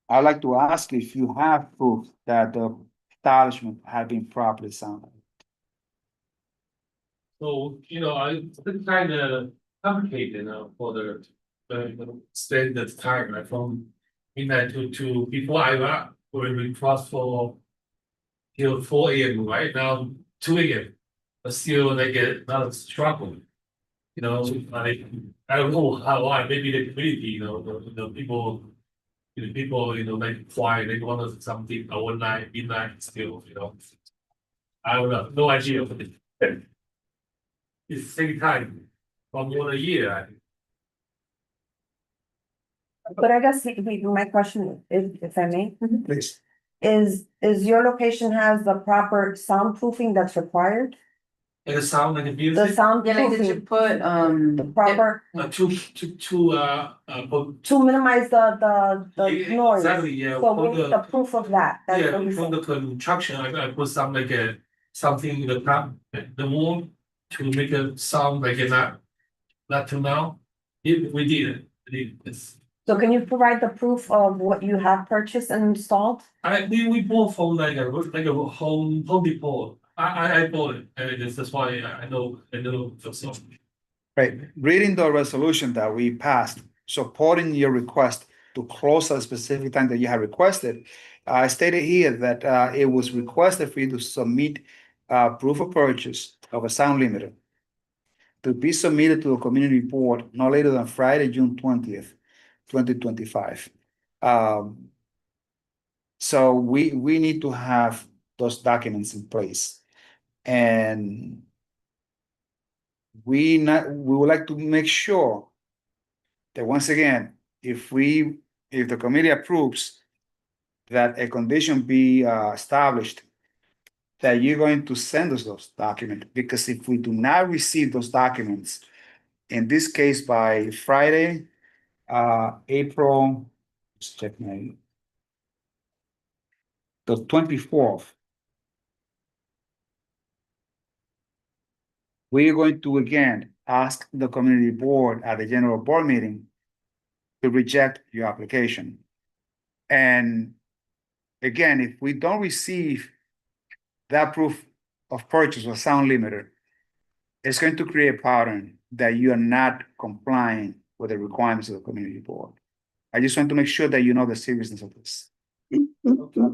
I'd like to ask if you have proof that the establishment had been properly soundproofed. So, it's been kind of complicated, for the standard time, from midnight to before I went, when we crossed for till 4 AM, right now 2 AM. But still they get not struggle. You know, I don't know how why, maybe the community, the people. Like why they want us something overnight, midnight still, I don't know, no idea. It's the same time, for more than a year, I think. But I guess my question is, if I may, Please. is your location has the proper soundproofing that's required? And the sound like the The music, Yeah, like did you soundproofing, put, the proper, to minimize the noise. exactly, yeah. So For we need the the, proof of that. That's yeah, what we from said. the construction, I put some like something in the top, the wall to make a sound like not till now. We did it, it's. So can you provide the proof of what you have purchased and installed? We bought from like a home Depot. I bought it, and that's why I know the song. Right, reading the resolution that we passed, supporting your request to close at a specific time that you have requested. I stated here that it was requested for you to submit proof of purchase of a sound limiter to be submitted to the community board no later than Friday, June 20th, 2025. So we need to have those documents in place. And we would like to make sure that once again, if the committee approves that a condition be established, that you're going to send us those documents, because if we do not receive those documents, in this case by Friday, April, let's check the 24th, we are going to again ask the community board at the general board meeting to reject your application. And again, if we don't receive that proof of purchase or sound limiter, it's going to create a pattern that you are not complying with the requirements of the community board. I just want to make sure that you know the seriousness of this.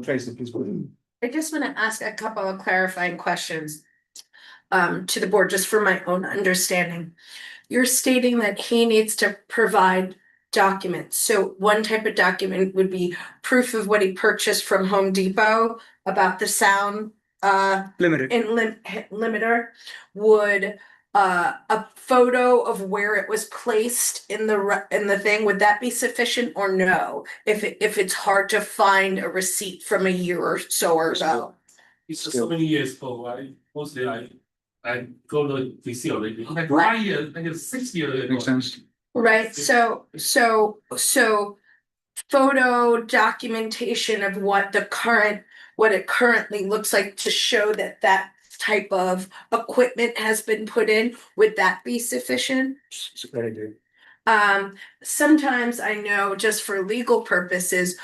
Tracy, please go ahead. I just want to ask a couple of clarifying questions to the board, just for my own understanding. You're stating that he needs to provide documents. So one type of document would be proof of what he purchased from Home Depot about the sound Limited. limiter. Would a photo of where it was placed in the thing, would that be sufficient or no? If it's hard to find a receipt from a year or so ago. It's so many years ago, mostly I go to DC already, like 5 years, like 6 years ago. Makes sense. Right, so photo documentation of what it currently looks like to show that type of equipment has been put in, would that be sufficient? It's a great idea. Sometimes I know, just for legal purposes,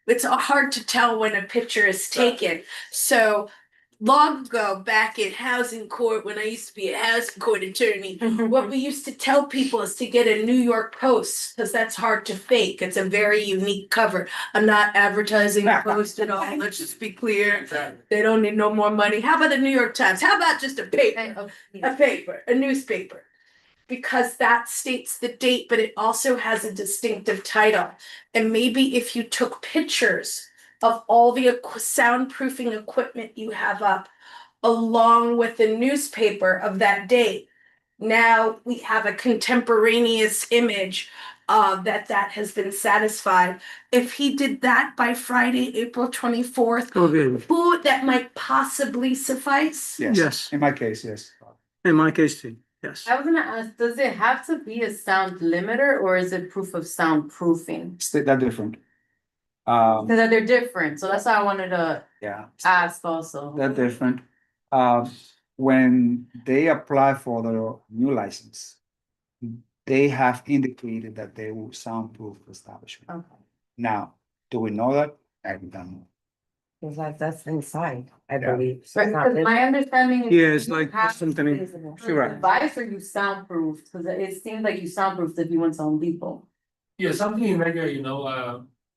it's hard to tell when a picture is taken. So long ago, back in housing court, when I used to be a housing court attorney, what we used to tell people is to get a New York Post, because that's hard to fake. It's a very unique cover. I'm not advertising the Post at all. Let's just be clear. They don't need no more money. How about the New York Times? How about just a newspaper? Because that states the date, but it also has a distinctive title. And maybe if you took pictures of all the soundproofing equipment you have up, along with the newspaper of that date, now we have a contemporaneous image that has been satisfied. If he did that by Friday, April 24th, that might possibly suffice? Yes. In my case, yes. In my case too, yes. I was gonna ask, does it have to be a sound limiter or is it proof of soundproofing? That's different. Because they're different, so that's why I wanted to ask also. They're different. When they apply for the new license, they have indicated that they will soundproof the establishment. Okay. Now, do we know that? I don't know. Because that's inside, I Yeah. believe. So Right, it's not because my understanding is. Yeah, it's you like have to something in- visible. You're right. Advice or you soundproof, because it seems like you soundproofed if you went to Home Depot. Yeah, something like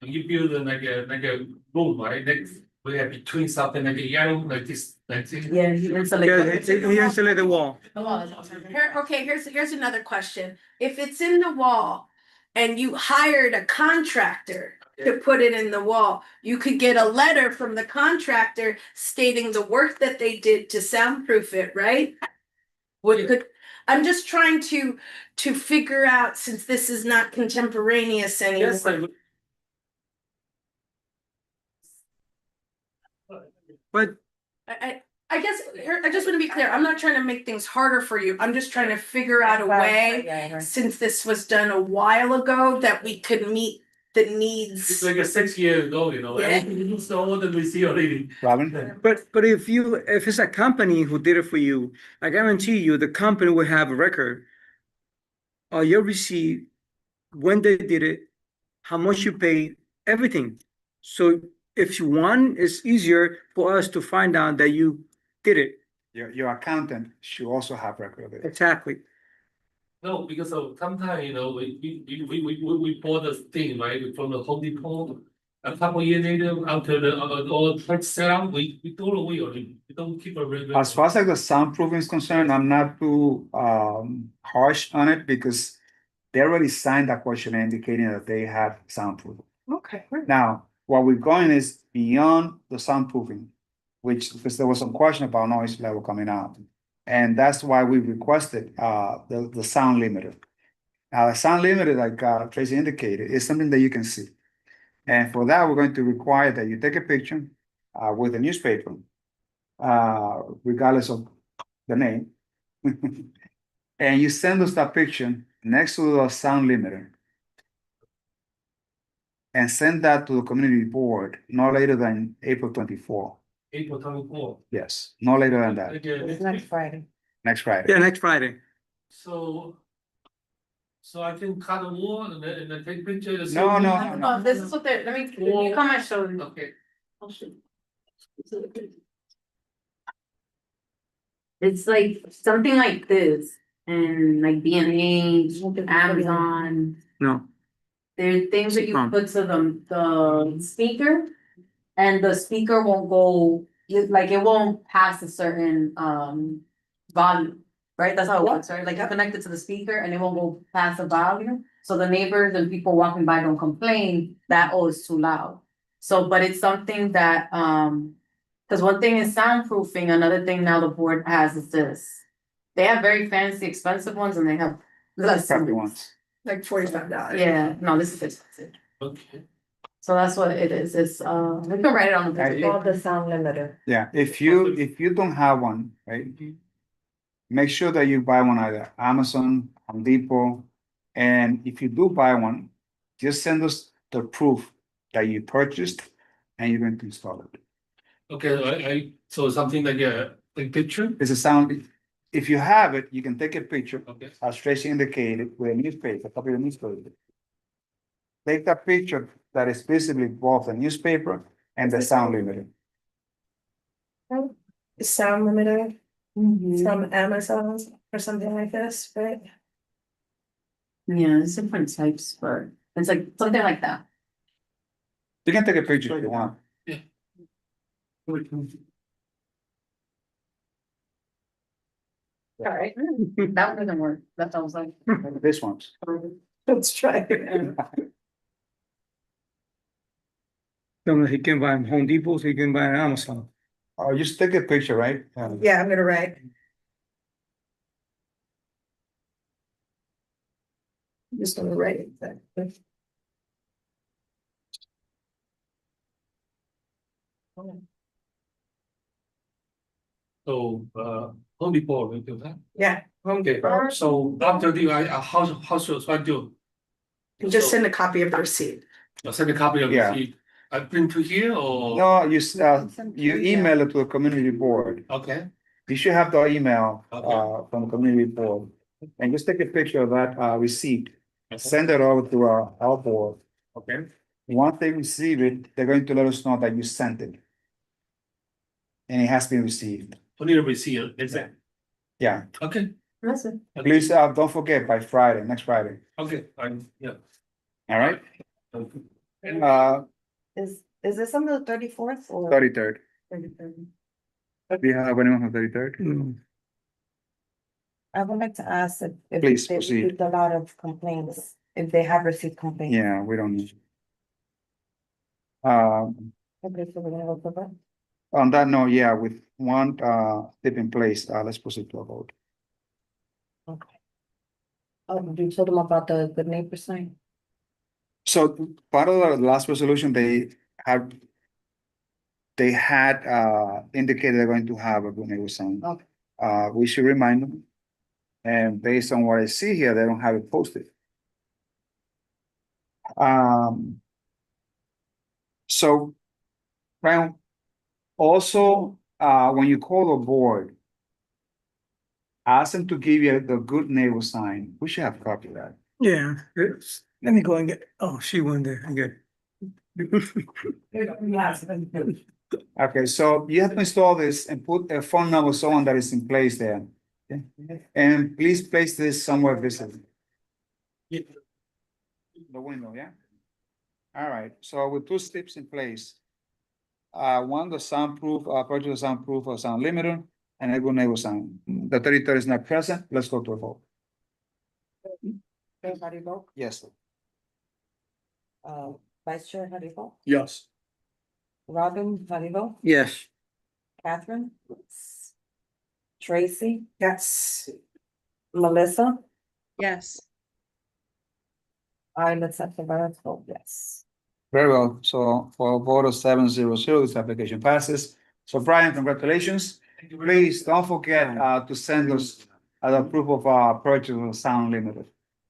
You build like a room, right? Next, we have between something like a yellow, like this. Yeah, he Yeah, insulated. he insulated the wall. Here's another question. If it's in the wall and you hired a contractor to put it in the wall, you could get a letter from the contractor stating the work that they did to soundproof it, right? I'm just trying to figure out, since this is not contemporaneous anymore. Yes, I But I guess I just want to be clear. I'm not trying to make things harder for you. I'm just trying to figure out a way, since this was done a while ago, that we could meet the It's needs. like a 6 years ago, Yeah. everything is older than we see already. Robin? But if it's a company who did it for you, I guarantee you the company will have a record or your receipt, when they did it, how much you paid, everything. So if you want, it's easier for us to find out that you did it. Your accountant should also have record of it. Exactly. No, because of sometimes, we bought the thing, right, from the Home Depot. A couple years later, after the all parts sell out, we throw away already. We don't keep a record. As far as like the soundproofing is concerned, I'm not too harsh on it because they already signed that questionnaire indicating that they have soundproof. Okay. Now, what we're going is beyond the soundproofing, which, because there was some question about noise level coming out. And that's why we requested the sound limiter. Now, the sound limiter, like Tracy indicated, is something that you can see. And for that, we're going to require that you take a picture with a newspaper, regardless of the name. And you send us that picture next to the sound limiter. And send that to the community board no later than April 24. April 24. Yes, no later than that, It's next Friday. next Friday. Yeah, next Friday. So I can cut the wall and then take pictures. No, no. No, this is what they're, let me, you come and show you. Okay. It's like something like this, and like B&H, Amazon. No. There are things that you put to the speaker, and the speaker won't go, it won't pass a certain volume, right? That's how it works, right? Like you connect it to the speaker and it won't go past the volume. So the neighbors and people walking by don't complain that, oh, it's too loud. So, but it's something that, because one thing is soundproofing, another thing now the board has is this. They have very fancy, expensive ones, and they have less. Crappy ones. Like $45. Yeah, no, this is expensive. Okay. So that's what it is. It's, we can write it on the piece of It's called paper. the sound limiter. Yeah, if you don't have one, right? Make sure that you buy one either Amazon, Home Depot, and if you do buy one, just send us the proof that you purchased and you're going to install it. Okay, so something like a picture? It's a sound, if you have it, you can take a picture, Okay. as Tracy indicated, with a newspaper, a copy of the newspaper. Take that picture that is visibly both the newspaper and the sound limiter. The sound limiter Mhm. from Amazon or something like this, right? Yeah, there's different types, but it's like something like that. You can take a picture if you want. Alright. That one doesn't work. That sounds like. This one's. Let's try it. Tell him he can buy in Home Depot, so he can buy on Amazon. Or just take a picture, right? Yeah, I'm gonna write. I'm just gonna write it. Exactly. So, Home Depot will do that. Yeah. Okay, so after the, how should I do? And just send a copy of the receipt. I'll send a copy of the Yeah. receipt. I print to here or? No, you email it to the community board. Okay, You should have the email Okay. from the community board. And just take a picture of that receipt, send it over to our board. okay, Once they receive it, they're going to let us know that you sent it. And it has been received. we need a receipt, is it? Yeah, Okay, That's it. please don't forget by Friday, next Friday. okay, yeah. All right? Is this on the 34th or? 33rd. 33rd? Do you have anyone on 33rd? I would like to ask if Please they proceed. received a lot of complaints, if they have received complaints. Yeah, we don't need. Okay, so we're gonna go for that. On that note, yeah, with one tip in place, let's proceed to a vote. Okay. Oh, you told them about the good neighbor sign? So part of the last resolution, they had indicated they're going to have a good neighbor sign. Okay. We should remind them. And based on what I see here, they don't have it posted. So, Brian, also, when you call the board, ask them to give you the good neighbor sign. We should have a copy of that. Yeah, let me go and get, oh, she went there, good. Okay, so you have to install this and put a phone number of someone that is in place there. Okay? And please place this somewhere visible. The window, yeah? All right, so with two steps in place. One, the soundproof, purchase soundproof or sound limiter, and a good neighbor sign. The 33rd is not present. Let's go to a vote. Okay, how do you vote? Yes. Vice Chair, how do you vote? Yes. Robin, how do you vote? Yes. Catherine? Tracy? Yes. Melissa? Yes. I, Lizette Tavares, vote yes. Very well. So for a vote of 700, this application passes. So Brian, congratulations. Please don't forget to send us the proof of purchase of sound limited.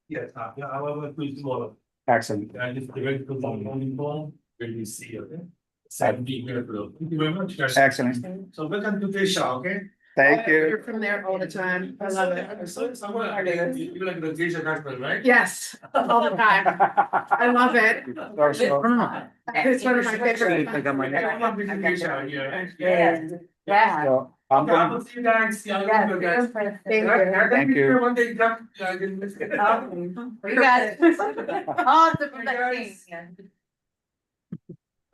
Yes, yeah, I will do it tomorrow. Excellent. I just direct to the morning phone, when you see, okay? 17 minutes ago. Thank you very much, guys. Excellent. So welcome to Desha, okay? Thank you. You're from there all the time. I love it. Somewhere, you like the Desha Gospel, right? Yes, all the time. I love it. It's one of my favorite. I love the Desha, Yeah. Yeah. So I'm Okay, I going will see you guys. Yeah, Yes, you guys. Thank you. One day, come, I didn't miss it. You guys. All the blessings.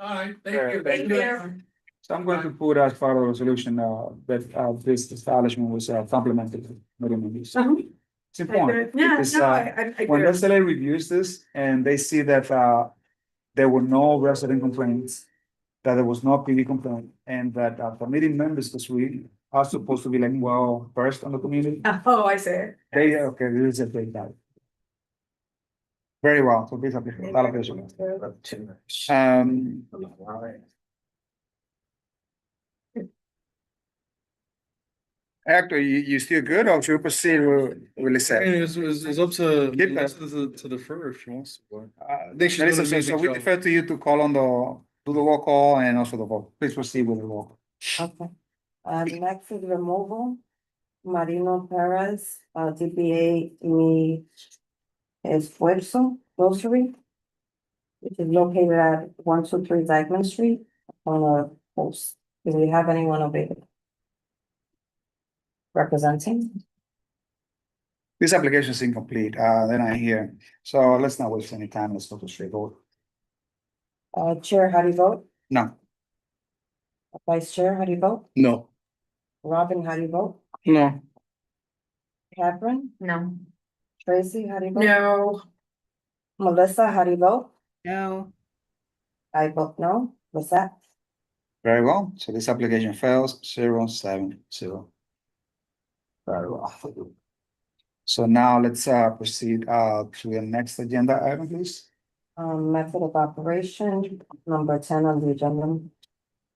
All right, Sure, thank you. So I'm going to put as part of the resolution that this establishment was complimented. It's important. Yeah, It's, no, I When agree. the SLA reviews this and they see that there were no resident complaints, that there was no PD complaint, and that committee members, because we are supposed to be like, well, first on the community, Oh, I see it. they, okay, this is a great guy. Very well, so this application, that application. Hector, you still good, or should we proceed with Lizette? It's up to, Keep that. to defer if she wants to. Melissa, so we defer to you to call on do the roll call and also the vote. Please proceed with the roll. Okay. Next is removal. Marino Perez, DBA Mi Esfuerzo Grocery, which is located at 123 Dyckman Street on a post. Do we have anyone available? Representing? This application is incomplete, they're not here, so let's not waste any time, let's go to straight vote. Chair, how do you vote? No, Vice Chair, how do you vote? No. Robin, how do you vote? No. Catherine? No. Tracy, how do you vote? No, Melissa, how do you vote? No. I vote no. Lizette? very well, so this application fails, 070. Very well. So now let's proceed to the next agenda item, please. Method of operation, number 10 on the agenda.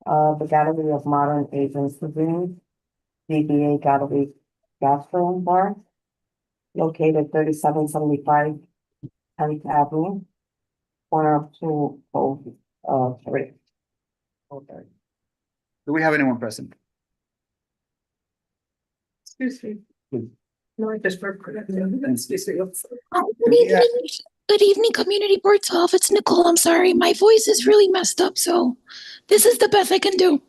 The Gallery of Modern Asian Cuisine, DBA Gallery Gastro Bar, located 3775 10th Avenue, corner of 203. Do we have anyone present? excuse me. Please. No, I just work. Excuse me. Good evening. Good evening, Community Board 12. It's Nicole. I'm sorry. My voice is really messed up, so this is the best I can do.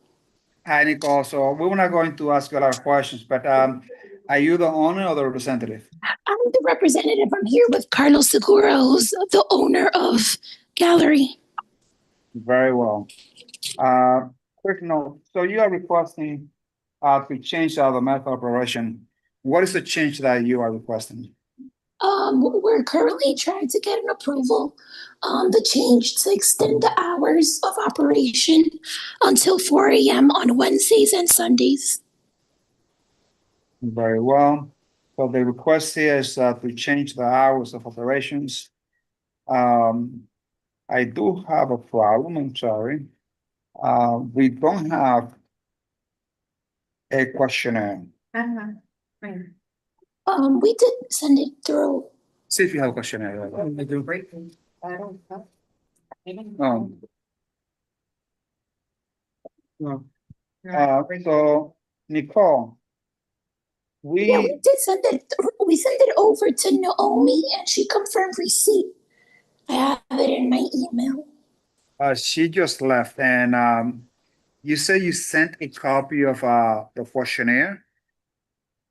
Hi, Nicole, so we were not going to ask you a lot of questions, but are you the owner or the representative? I'm the representative. I'm here with Carlos Segura, who's the owner of Gallery. Very well. Quick note, so you are requesting to change the method of operation. What is the change that you are requesting? We're currently trying to get an approval on the change to extend the hours of operation until 4 a.m. on Wednesdays and Sundays. Very well. So the request here is to change the hours of operations. I do have a problem, I'm sorry. We don't have a questionnaire. We did send it through. See if you have a questionnaire. I do. No. No. So Nicole, Yeah, we did send it. We sent it over to Naomi, and she confirmed receipt. I have it in my email. She just left, and you say you sent a copy of the questionnaire?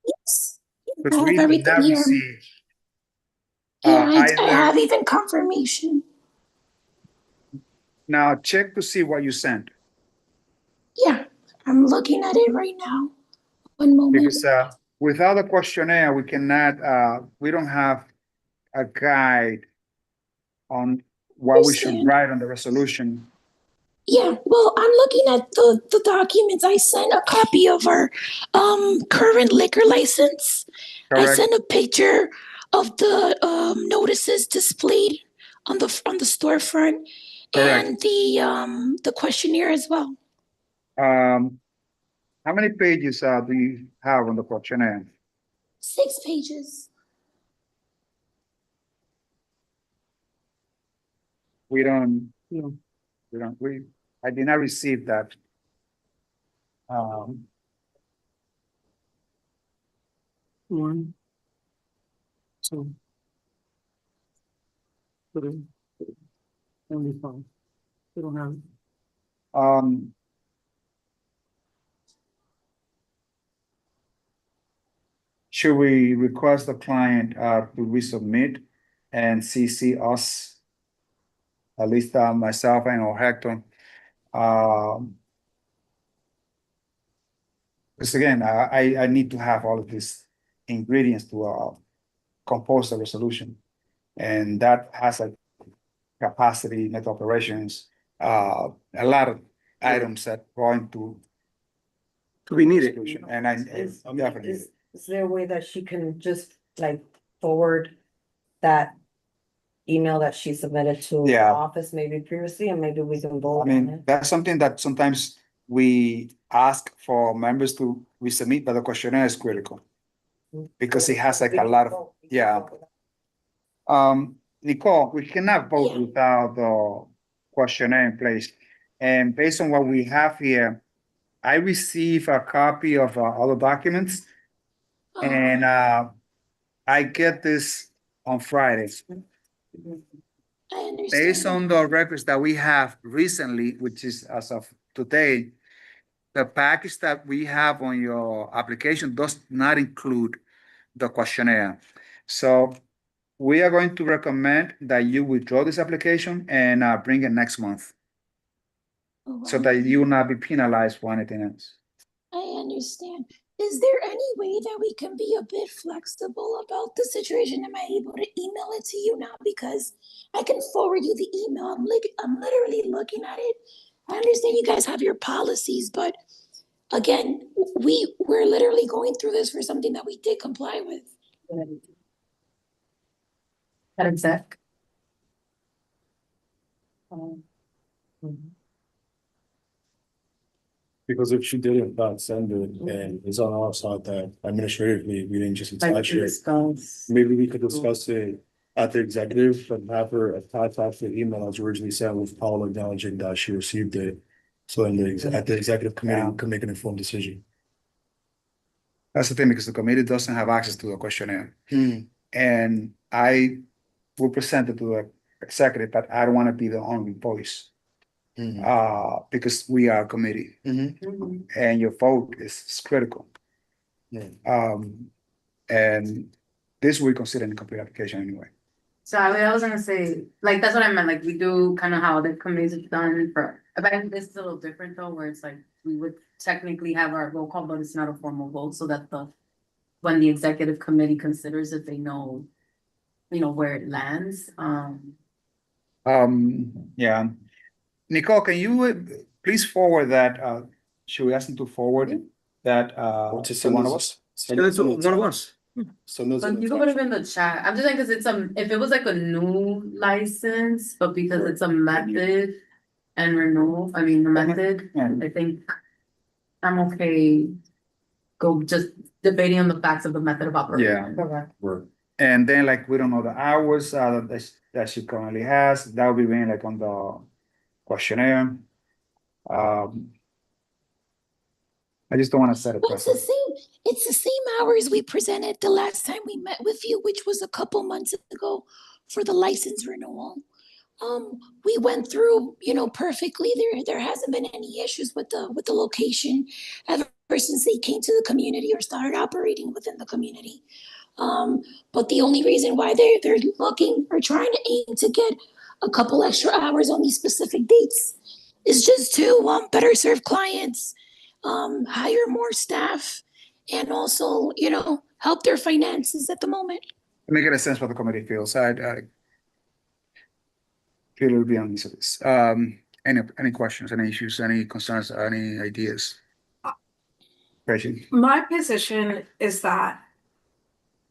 Yes. Because I have we did everything not here. receive Yeah, I either. have even confirmation. Now check to see what you sent, Yeah, I'm looking at it right now. One moment. because without a questionnaire, we cannot. We don't have a guide on what we should Understand. write on the resolution. Yeah, well, I'm looking at the documents. I sent a copy of our current liquor license. I Correct. sent a picture of the notices displayed on the storefront Correct. and the questionnaire as well. How many pages do you have on the questionnaire? 6 pages. We don't. No. We don't. I did not receive that. One. Two. Three. Only 5. We don't have it. Should we request the client to resubmit and CC us? At least myself and or Hector. Because again, I need to have all of these ingredients to compose the resolution. And that has a capacity, net operations, a lot of items that go into We need it. resolution. And I definitely. Is there a way that she can just like forward that email that she submitted to the Yeah. office maybe previously, and maybe we can vote I on mean, it? that's something that sometimes we ask for members to resubmit, but the questionnaire is critical. Because it has like a lot of, yeah. Nicole, we cannot vote without the questionnaire in place. And based on what we have here, I received a copy of all the documents. And I get this on Friday. I understand. Based on the records that we have recently, which is as of today, the package that we have on your application does not include the questionnaire. So we are going to recommend that you withdraw this application and bring it next month so that you will not be penalized for anything else. I understand. Is there any way that we can be a bit flexible about the situation? Am I able to email it to you now? Because I can forward you the email. I'm literally looking at it. I understand you guys have your policies, but again, we're literally going through this for something that we did comply with. Madam Sec. Because if she did in fact send it and it's on our side that administratively we didn't just Like attach to it, discuss. maybe we could discuss it at the executive, but have her attach the email as originally sent with Paula acknowledging that she received it. So at the executive committee, we can make an informed decision. That's the thing, because the committee doesn't have access to the questionnaire. And I will present it to the executive, but I don't want to be the only voice. Because we are a committee and your vote is critical. And this we consider an incomplete application anyway. So I was gonna say, like, that's what I meant, like, we do kind of how the committees are done for, but I think this is a little different though, where it's like, we would technically have our roll call, but it's not a formal vote, so that when the executive committee considers it, they know, where it lands, Yeah. Nicole, can you please forward that, should we ask them to forward that, Or to to send one of us- us? Send it to one of us. Send those in but the you can put it in the chat, I'm just saying, cause it's if it was like a new license, but because it's a method and renewal, I mean, the method, Yeah. I think I'm okay just debating on the facts of the method of operation. Yeah. Right. And then like, we don't know the hours, that she currently has, that will be written like on the questionnaire. I just don't wanna set a Well, it's the precedent. it's the same hours we presented the last time we met with you, which was a couple months ago for the license renewal. We went through, perfectly. There hasn't been any issues with the location ever since they came to the community or started operating within the community. But the only reason why they're looking or trying to aim to get a couple extra hours on these specific dates is just to better serve clients, hire more staff, and also, help their finances at the moment. Make it a sense what the committee feels. I feel it'll be on this. Any questions, any issues, any concerns, any ideas? Reggie? My position is that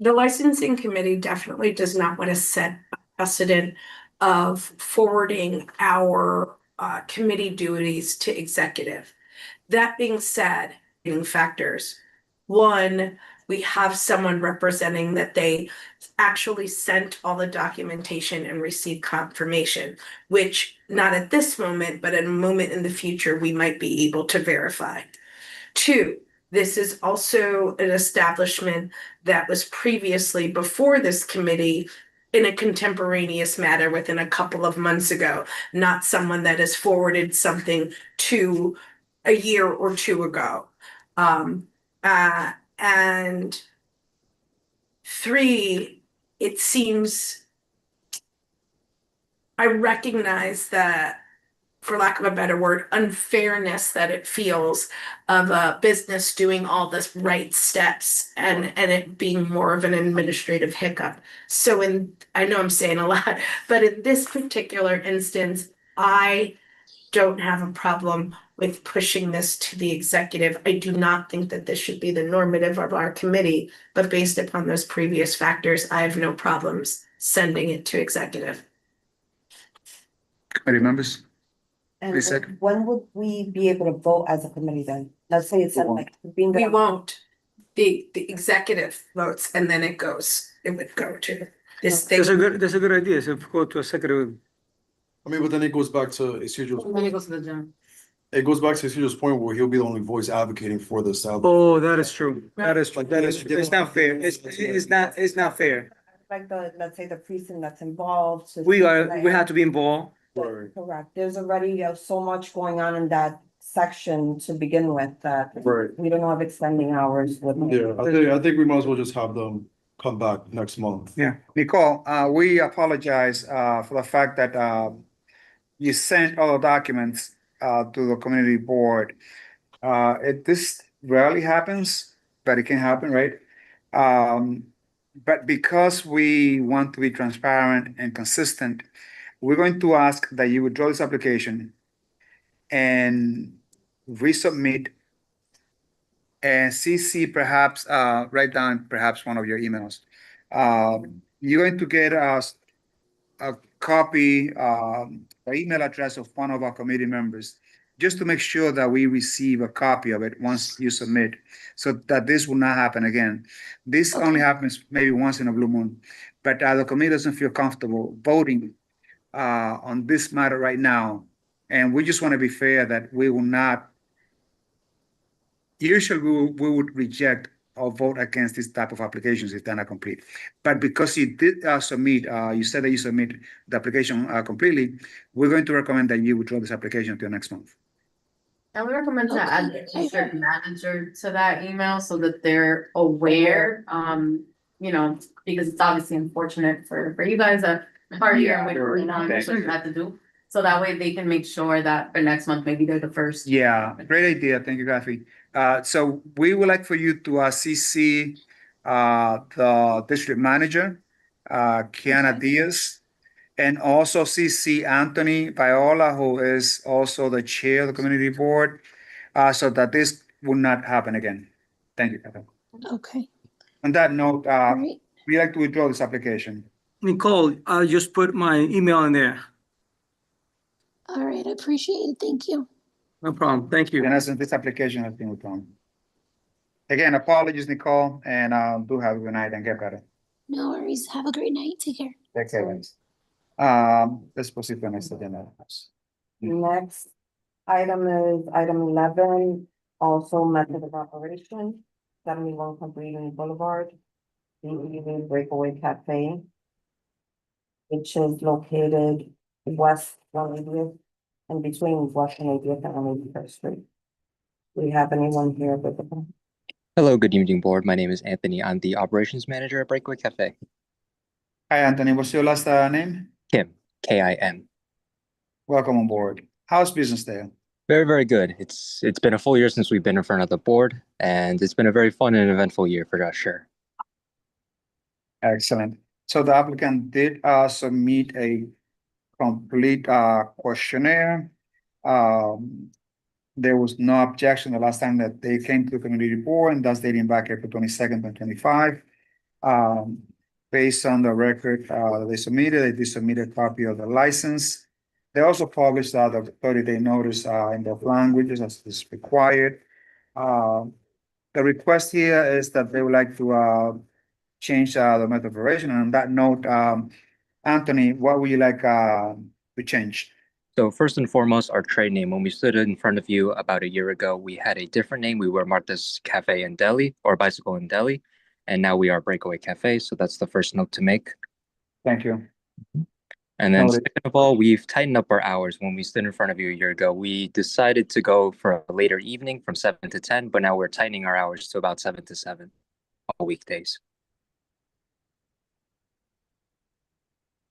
the licensing committee definitely does not want to set a precedent of forwarding our committee duties to executive. That being said, factors. One, we have someone representing that they actually sent all the documentation and received confirmation, which not at this moment, but at a moment in the future, we might be able to verify. Two, this is also an establishment that was previously before this committee in a contemporaneous matter within a couple of months ago, not someone that has forwarded something to a year or two ago. And three, it seems I recognize that, for lack of a better word, unfairness that it feels of a business doing all this right steps and it being more of an administrative hiccup. So I know I'm saying a lot, but in this particular instance, I don't have a problem with pushing this to the executive. I do not think that this should be the normative of our committee, but based upon those previous factors, I have no problems sending it to executive. Committee members? And Please, second. when would we be able to vote as a committee then? Let's say it's like being. We won't. The executive votes and then it would go to this thing. That's a good idea, so go to a secretary. I mean, but then it goes back to Isidro's, Then it goes to the general. it goes back to Isidro's point where he'll be the only voice advocating for the establishment. Oh, that is true. That is true. It's not fair. It's not fair. Like let's say the precinct that's involved. We have to be involved. Right. Correct. There's already so much going on in that section to begin with that Right. we don't have extending hours with. Yeah, I think we might as well just have them come back next month. Yeah, Nicole, we apologize for the fact that you sent all the documents to the community board. This rarely happens, but it can happen, right? But because we want to be transparent and consistent, we're going to ask that you withdraw this application and resubmit and CC perhaps, write down perhaps one of your emails. You're going to get us a copy, the email address of one of our committee members, just to make sure that we receive a copy of it once you submit, so that this will not happen again. This only happens maybe once in a blue moon, but the committee doesn't feel comfortable voting on this matter right now. And we just want to be fair that we will not, usually we would reject or vote against this type of applications if they're not complete. But because you did submit, you said that you submit the application completely, we're going to recommend that you withdraw this application until next month. I would recommend to add the district manager to that email so that they're aware, you know, because it's obviously unfortunate for you guys that are here and Sure. waiting on what you have to do. So that way they can make sure that for next month, maybe they're the first. Yeah, great idea. Thank you, Kathy. So we would like for you to CC the district manager, Kiana Diaz, and also CC Anthony Viola, who is also the chair of the community board, so that this will not happen again. Thank you, Kathy. Okay, On that note, all right. we like to withdraw this application. Nicole, I'll just put my email in there. All right, I appreciate it. Thank you. No problem. Thank you. In essence, this application has been withdrawn. Again, apologies, Nicole, and do have a good night and get better. No worries. Have a great night. Take care. Take care, guys. Let's proceed to the next agenda. Next item is item 11, also method of operation, 71 Completing Boulevard, the Breakaway Cafe, which is located west 180th and between West 180th and 181st Street. Do we have anyone here with the? Hello, good evening, board. My name is Anthony. I'm the operations manager at Breakaway Cafe. Hi, Anthony. What's your last name? Kim, Kim. Welcome on board. How's business there? Very, very good. It's been a full year since we've been in front of the board, and it's been a very fun and eventful year for us, sure. Excellent. So the applicant did submit a complete questionnaire. There was no objection the last time that they came to the community board, and that's dating back April 22nd and 25. Based on the record they did submit a copy of the license. They also published the 30-day notice in both languages as is required. The request here is that they would like to change the method of operation. And on that note, Anthony, what would you like to change? So first and foremost, our trade name. When we stood in front of you about a year ago, we had a different name. We were Martha's Cafe and Deli, or Bicycle and Deli, and now we are Breakaway Cafe. So that's the first note to make. Thank you. And then second of all, we've tightened up our hours. When we stood in front of you a year ago, we decided to go for a later evening from 7 to 10, but now we're tightening our hours to about 7 to 7 all weekdays.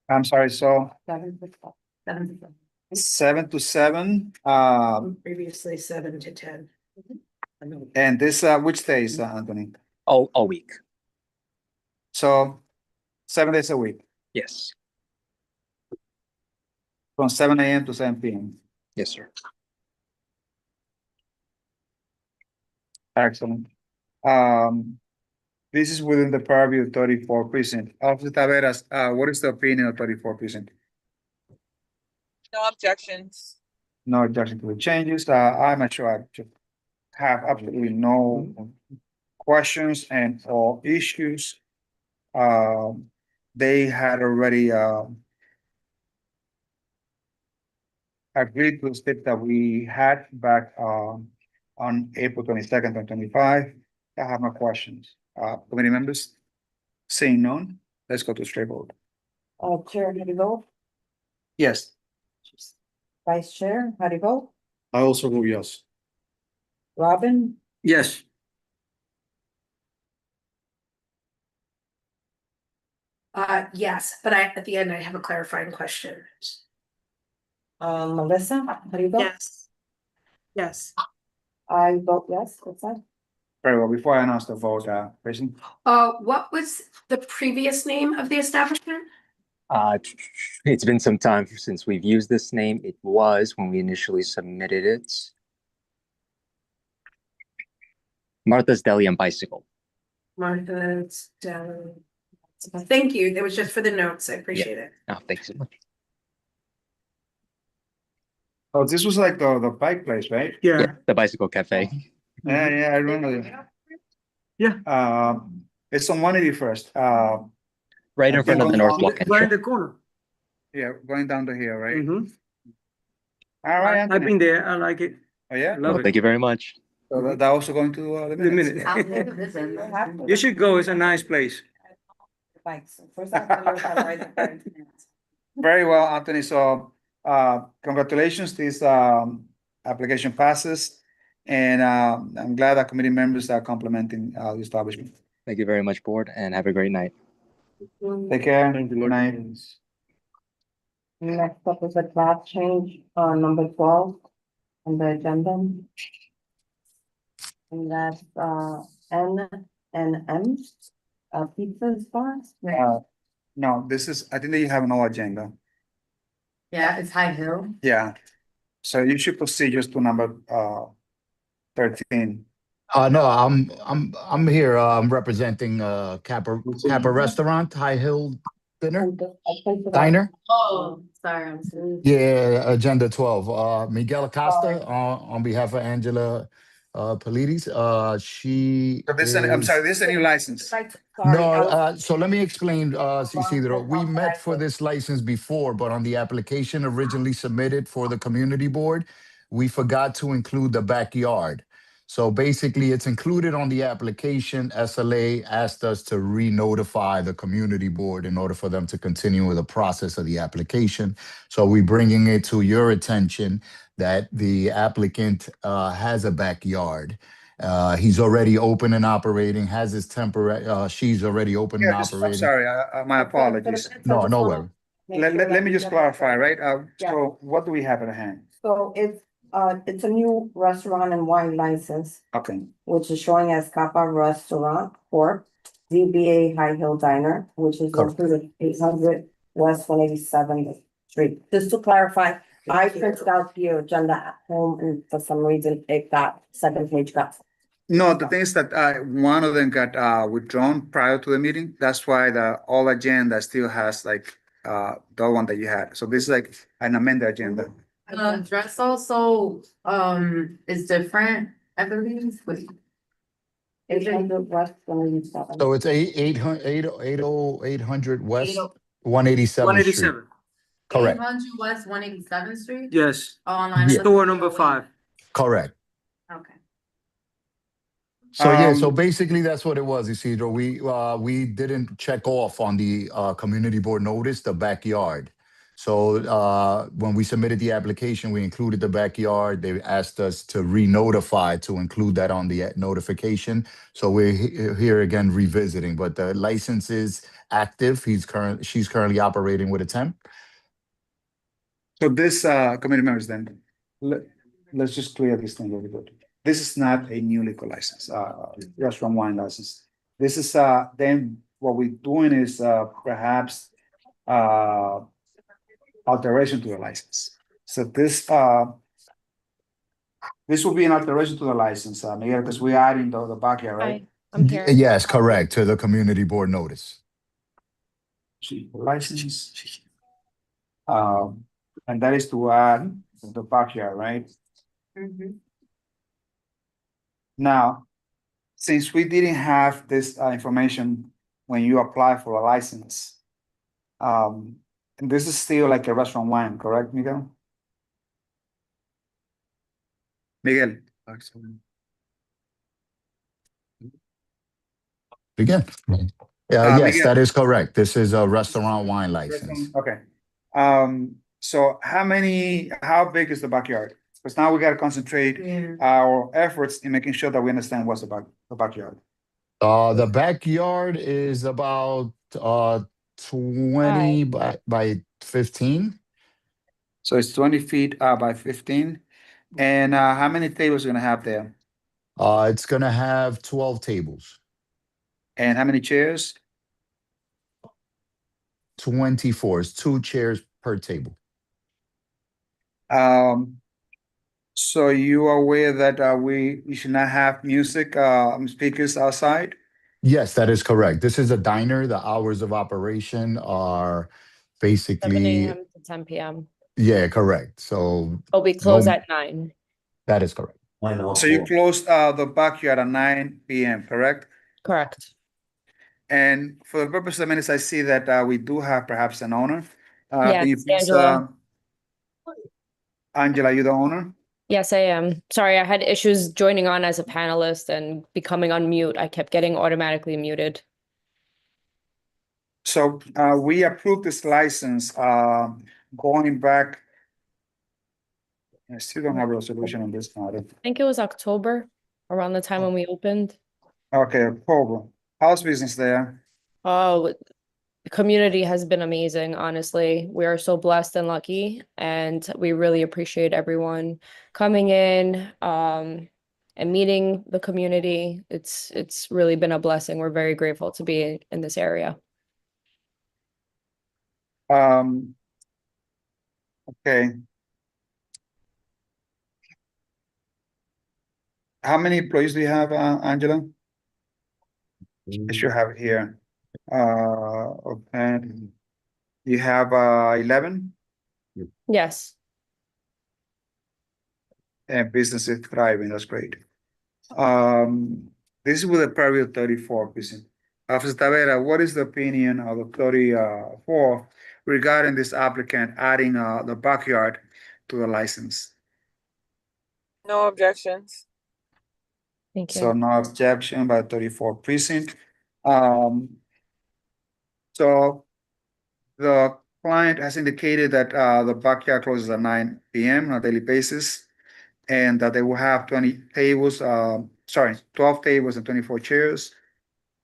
I'm sorry, so 7 to 7. 7 to 7, Previously 7 to 10. and this which days, Anthony? All week. So 7 days a week, Yes. from 7 a.m. to 7 p.m. Yes, sir. Excellent. This is within the purview of 34 precinct. Officer Taveras, what is the opinion of 34 precinct? No objections. No objection to the changes. I'm sure I should have absolutely no questions and or issues. They had already agreed to the step that we had back on April 22nd and 25. I have no questions. Committee members, seeing none, let's go to straight vote. Chair, how do you vote? Yes. Vice Chair, how do you vote? I also vote yes. Robin? Yes. Yes, but at the end, I have a clarifying question. Melissa, how do you vote? Yes. Yes. I vote yes, what's that? Very well, before I announce the vote, President. What was the previous name of the establishment? It's been some time since we've used this name. It was when we initially submitted it. Martha's Deli and Bicycle. Martha's Deli. Thank you. That was just for the notes. I appreciate it. Oh, thanks so much. Oh, this was like the bike place, right? Yeah. The Bicycle Cafe. Yeah, I remember. Yeah. It's on 181st. Right in front of the North Walk Right in entrance. the corner. Yeah, going down the hill, right? Mhm. All right, I've Anthony. been there. I like it. Oh, yeah? Love Well, it. thank you very much. So that also going to the The minutes. minute. You should go. It's a nice place. Bikes. First I have to learn how to ride the bike. Very well, Anthony. So, congratulations, this application passes. And I'm glad that committee members are complimenting the establishment. Thank you very much, board, and have a great night. Take care. Thank you, Good Lord. night. Next up is a class change on number 12 on the agenda. And that's N and M, pizza spots. No, this is, I think that you have no agenda. Yeah, it's High Hill. Yeah. So you should proceed just to number 13. No, I'm here. I'm representing Kappa Restaurant, High Hill Diner. Oh, sorry, I'm sorry. Yeah, agenda 12. Miguel Acosta on behalf of Angela Polides. She So this, I'm is- sorry, this is a new license. No, so let me explain, Isidro. We met for this license before, but on the application originally submitted for the community board, we forgot to include the backyard. So basically, it's included on the application. SLA asked us to re-notify the community board in order for them to continue with the process of the application. So we're bringing it to your attention that the applicant has a backyard. He's already open and operating, has his temporary, she's already open and I'm operating. sorry, my apologies. No, no worry. Let me just clarify, right? So what do we have at hand? So it's a new restaurant and wine license, Okay, which is showing as Kappa Restaurant Corp. DBA High Hill Diner, which is Correct. located 800 West 187th Street. Just to clarify, I printed out the agenda at home and for some reason that second page got. no, the thing is that one of them got withdrawn prior to the meeting. That's why the all agenda still has like the one that you had. So this is like an amended agenda. The dress also, is different, I believe, wait. 800 West 187. So it's 800 West 187th Street. 187. Correct. 800 West 187th Street? Yes. Oh, online. Yeah. Store number 5. Correct. Okay. So yeah, so basically that's what it was, Isidro. We didn't check off on the community board notice the backyard. So when we submitted the application, we included the backyard. They asked us to re-notify to include that on the notification. So we're here again revisiting, but the license is active. She's currently operating with a temp. So this committee members then, let's just clear this thing really good. This is not a new liquor license, restaurant wine license. This is then what we're doing is perhaps alteration to the license. So this will be an alteration to the license, Miguel, because we're adding the backyard, right? I'm here. Yes, correct, to the community board notice. License. And that is to add the backyard, right? Now, since we didn't have this information when you apply for a license, and this is still like a restaurant wine, correct, Miguel? Miguel. Again. Yes, Miguel. that is correct. This is a restaurant wine license. Okay. So how big is the backyard? Because now we gotta concentrate our efforts in making sure that we understand what's about the backyard. The backyard is about 20 by 15. So it's 20 feet by 15. And how many tables are you gonna have there? It's gonna have 12 tables. And how many chairs? 24. It's 2 chairs per table. So you are aware that we should not have music speakers outside? Yes, that is correct. This is a diner. The hours of operation are 7 basically, a.m. to 10 p.m. yeah, correct. So Oh, we close no- at 9. that is correct. So you closed the backyard at 9 p.m., correct? Correct. And for the purpose of the minutes, I see that we do have perhaps an owner. Yes, Can you please, Angela. Angela, you the owner? Yes, I am. Sorry, I had issues joining on as a panelist and becoming on mute. I kept getting automatically muted. So we approved this license going back. I still don't have a resolution on this matter. I think it was October, around the time when we opened. Okay, October. How's business there? Oh, the community has been amazing, honestly. We are so blessed and lucky, and we really appreciate everyone coming in, and meeting the community. It's really been a blessing. We're very grateful to be in this area. Okay. How many employees do you have, Angela? I should have it here. Okay. You have 11 Yes. and business is thriving. That's great. This is with a preview of 34%. Officer Tavera, what is the opinion of the 34 regarding this applicant adding the backyard to the license? No objections. Thank So no objection by 34 precinct. So the client has indicated that the backyard closes at 9 p.m. on a daily basis, and that they will have 20 tables, 12 tables and 24 chairs.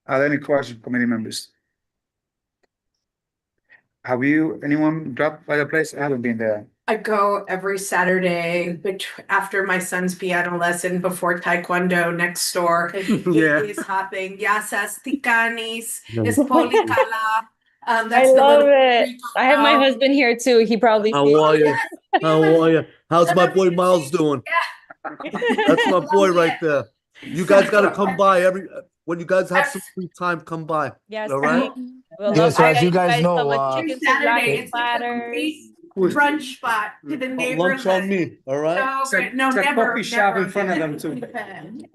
Are there any questions, committee members? Have anyone dropped by the place? I haven't been there. I go every Saturday after my son's piano lesson before Taekwondo next door. Yeah. It is hopping. Yasas, Tikanis, Espolicala. I That's the love little it. I have my husband here too. He probably How are you? How are you? How's my boy Miles doing? That's my boy right there. You guys gotta come by when you guys have some free time, come by. Yes, All right? we'll Yeah, love so to as get you guys know, Every chicken Saturday, it's platters. a brunch spot to the neighborhood. Lunch on me, all right? So good. No, It's a never. coffee shop in never. front of them too.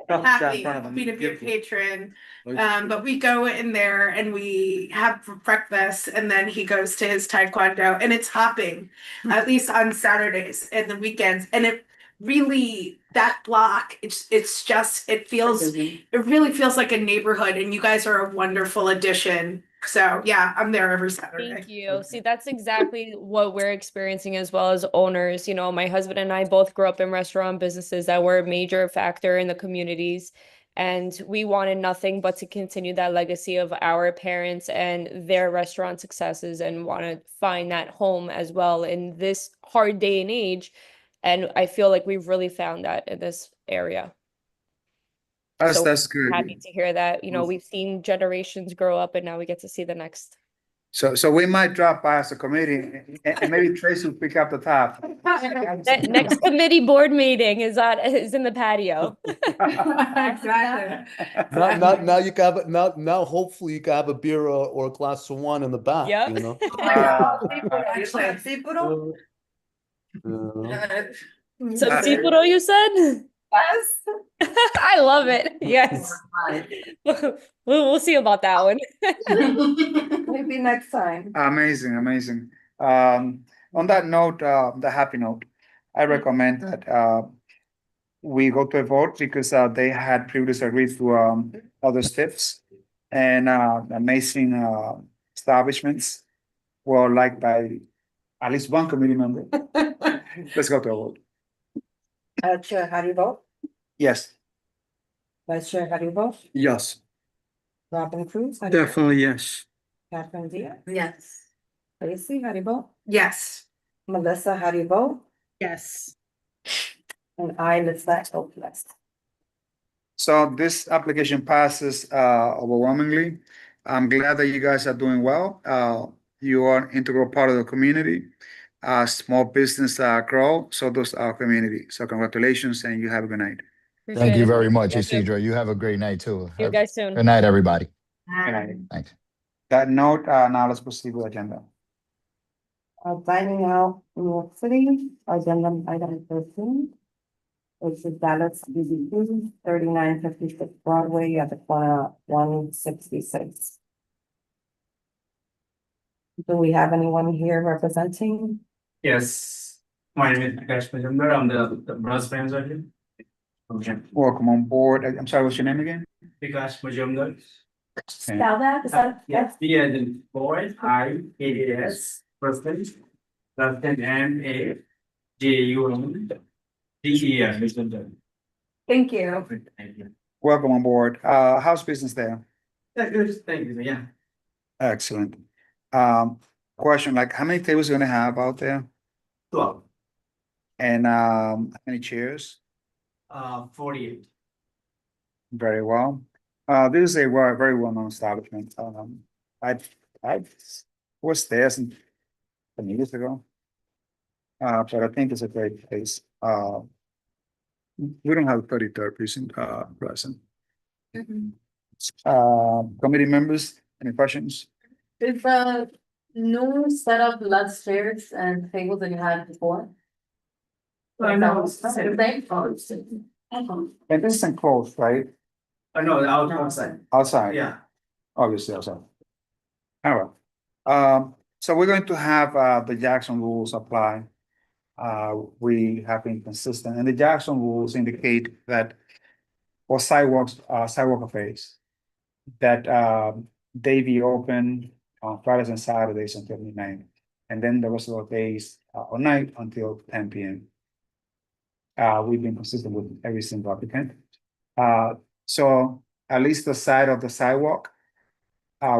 Happy to be a patron. But we go in there and we have breakfast, and then he goes to his Taekwondo, and it's hopping, at least on Saturdays and the weekends. And it really, that block, it really feels like a neighborhood, and you guys are a wonderful addition. So yeah, I'm there every Saturday. Thank you. See, that's exactly what we're experiencing as well as owners. You know, my husband and I both grew up in restaurant businesses that were a major factor in the communities. And we wanted nothing but to continue that legacy of our parents and their restaurant successes, and want to find that home as well in this hard day and age. And I feel like we've really found that in this area. That's good. Happy to hear that. You know, we've seen generations grow up, and now we get to see the next. So we might drop by as a committee, and maybe Tracy will pick up the tab. Next committee board meeting is in the patio. Exactly. Now you can have now hopefully you can have a beer or a glass of wine in the back. Yep. You know. Some seafood, you said? Yes. I love it. Yes. We'll see about that one. Maybe next time. Amazing. On that note, the happy note, I recommend that we go to a vote, because they had previously agreed to other steps, and amazing establishments were liked by at least one committee member. Let's go to a vote. Chair, how do you vote? Yes. Vice Chair, how do you vote? Yes, Robin Cruz? how do you vote? definitely yes. Catherine Diaz? Yes. Tracy, how do you vote? Yes. Melissa, how do you vote? Yes. And I, Lisa, vote yes. So this application passes overwhelmingly. I'm glad that you guys are doing well. You are an integral part of the community. Small business grow, so does our community. So congratulations, and you have a good night. Thank you very much, Thank you. Isidro. You have a great night too. See you guys soon. Good night, everybody. Good night. Thanks. That note, now let's proceed with agenda. Dining out in New York City, agenda item 13. It's the Dallas BBQ, 3956 Broadway at the corner 166. Do we have anyone here representing? Yes, my name is Prakash Majumdar. I'm the brass manager here. Okay. Welcome on board. I'm sorry, what's your name again? Prakash Majumdar. Spell that, is that? Yes, B as in boy, I-A-S, person, last name M-A-J-U-M-D-E-R, Majumdar. Thank you. Thank you. Welcome on board. How's business there? Yeah, good, thank you, yeah. Excellent. Question, like how many tables are you gonna have out there? 12, And how many chairs? 48. Very well. This is a very well-known establishment. I was there some years ago. But I think it's a great place. We don't have a 33rd precinct present. Committee members, any questions? Is the new setup less chairs and tables than you had before? I know. And this is enclosed, right? No, outside. Outside? Yeah. Obviously outside. All right. So we're going to have the Jackson rules apply. We have been consistent, and the Jackson rules indicate that for sidewalk affairs, that they be open on Fridays and Saturdays until midnight, and then the rest of the days or night until 10 p.m. We've been consistent with every single applicant. So at least the side of the sidewalk,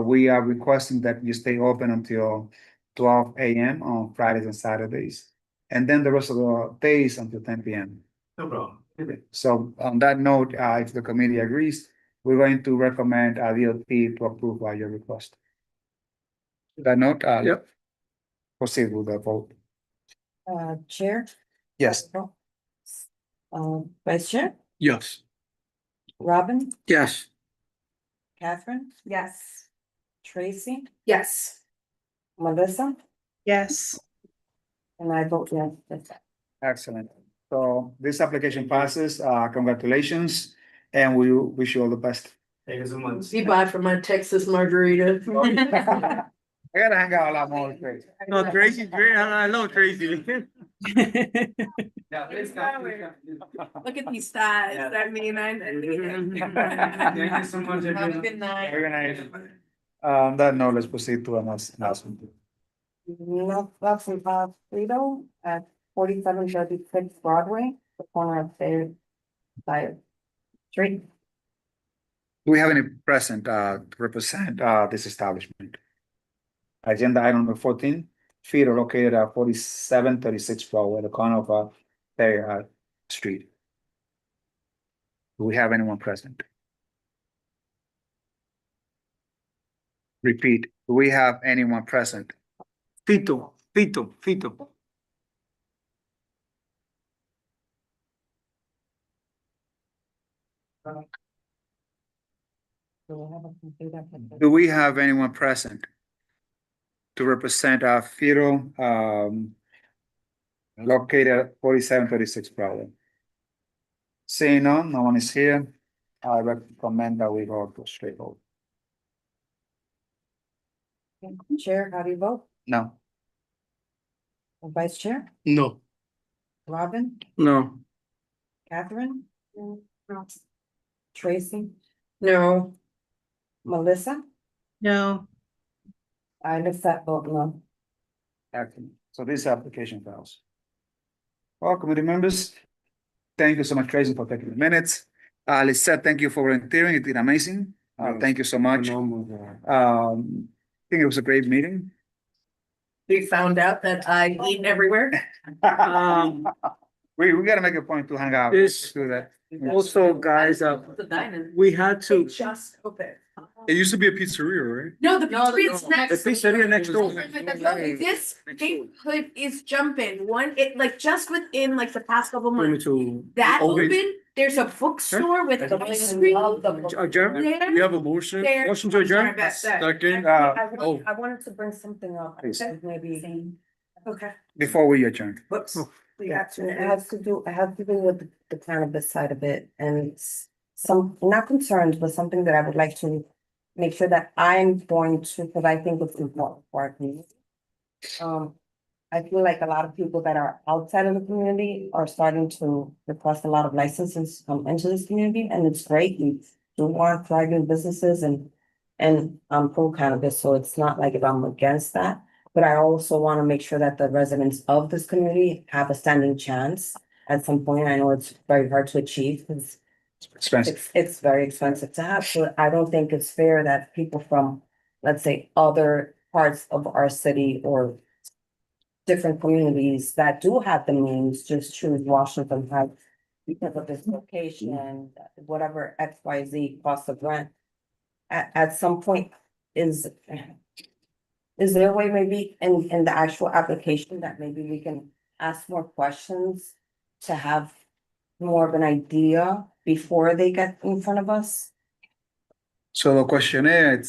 we are requesting that you stay open until 12 a.m. on Fridays and Saturdays, and then the rest of the days until 10 p.m. No problem. So on that note, if the committee agrees, we're going to recommend DOT to approve your request. That note, Yep. proceed with the vote. Chair, Yes. Vice Chair, Yes. Robin, Yes. Catherine, Yes. Tracy, Yes. Melissa, Yes. and I vote yes. Excellent. So this application passes. Congratulations, and we wish you all the best. Thank you so much. Be bye for my Texas margarita. I gotta hang out a lot more with Tracy. No, Tracy's great. I love Tracy. Yeah, please come. Look at these thighs. I mean, Thank you so much. Have a good night. Very nice. That note, let's proceed to announcement. No, that's Frito at 4736 Broadway, the corner of Fair Side Street. Do we have any present to represent this establishment? Agenda item number 14, Frito located at 4736 Broadway, the corner of Fair Street. Do we have anyone present? Repeat, do we have anyone present? Fito. Do we have anyone present to represent Frito located at 4736 Broadway? Seeing none, no one is here. I recommend that we go to straight vote. Chair, how do you vote? No. Vice Chair, No. Robin, No. Catherine? No. Tracy, No. Melissa? No. I accept vote no. Excellent. So this application fails. Well, committee members, thank you so much, Tracy, for taking the minutes. Lisette, thank you for volunteering. You did amazing. Thank you so much. I think it was a great meeting. We found out that I eat everywhere. We gotta make a point to hang out. This- Do that. Also, guys, The dining. we had to. Just open. It used to be a pizzeria, right? No, the pizzeria next. The pizzeria next door. This neighborhood is jumping. It like just within like the past couple months. That open, there's a bookstore with the ice cream. Adjourn? There. We have a motion. There. Motion to adjourn? Sorry about that. Second. I wanted to bring something up, Please. maybe. Okay. Before we adjourn. Whoops. Yeah, it has to do with the cannabis side of it and some, not concerns, but something that I would like to make sure that I'm going to, because I think it's important for our community. I feel like a lot of people that are outside of the community are starting to request a lot of licenses to come into this community, and it's great. We do want thriving businesses and pro cannabis, so it's not like if I'm against that. But I also want to make sure that the residents of this community have a standing chance at some point. I know it's very hard to achieve because Expensive. It's very expensive to have, so I don't think it's fair that people from, let's say, other parts of our city or different communities that do have the means just choose Washington Heights because of this location, whatever XYZ cost of rent. At some point, is there a way maybe in the actual application that maybe we can ask more questions to have more of an idea before they get in front of us? So the questionnaire,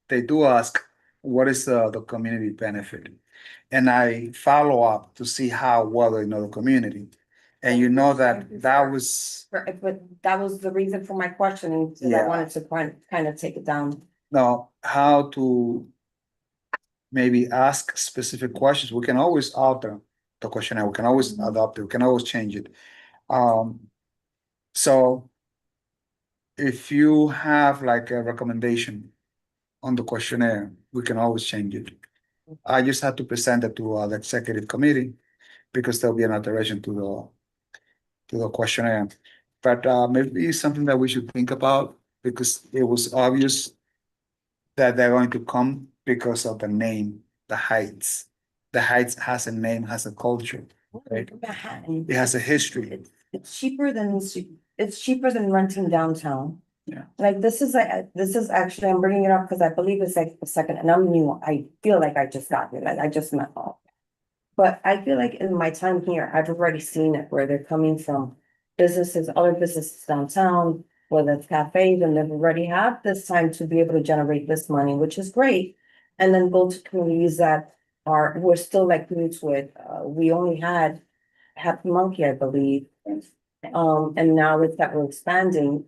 they do ask, what is the community benefit? And I follow up to see how well they know the community. And you know that was, But that was the reason for my questioning, because I Yeah. wanted to kind of take it down. no, how to maybe ask specific questions. We can always alter the questionnaire. We can always adopt it. We can always change it. So if you have like a recommendation on the questionnaire, we can always change it. I just have to present it to the executive committee because there'll be an alteration to the questionnaire. But maybe it's something that we should think about because it was obvious that they're going to come because of the name, the Heights. The Heights has a name, has a culture, right? Manhattan. It has a history. It's cheaper than renting downtown. Yeah. Like this is actually, I'm bringing it up because I believe it's like the second, and I'm new, I feel like I just got here, like I just met all. But I feel like in my time here, I've already seen it where they're coming from businesses, other businesses downtown, whether it's cafes, and they've already had this time to be able to generate this money, which is great. And then go to communities that we're still like new to it. We only had Happy Monkey, I believe. And now with that we're expanding,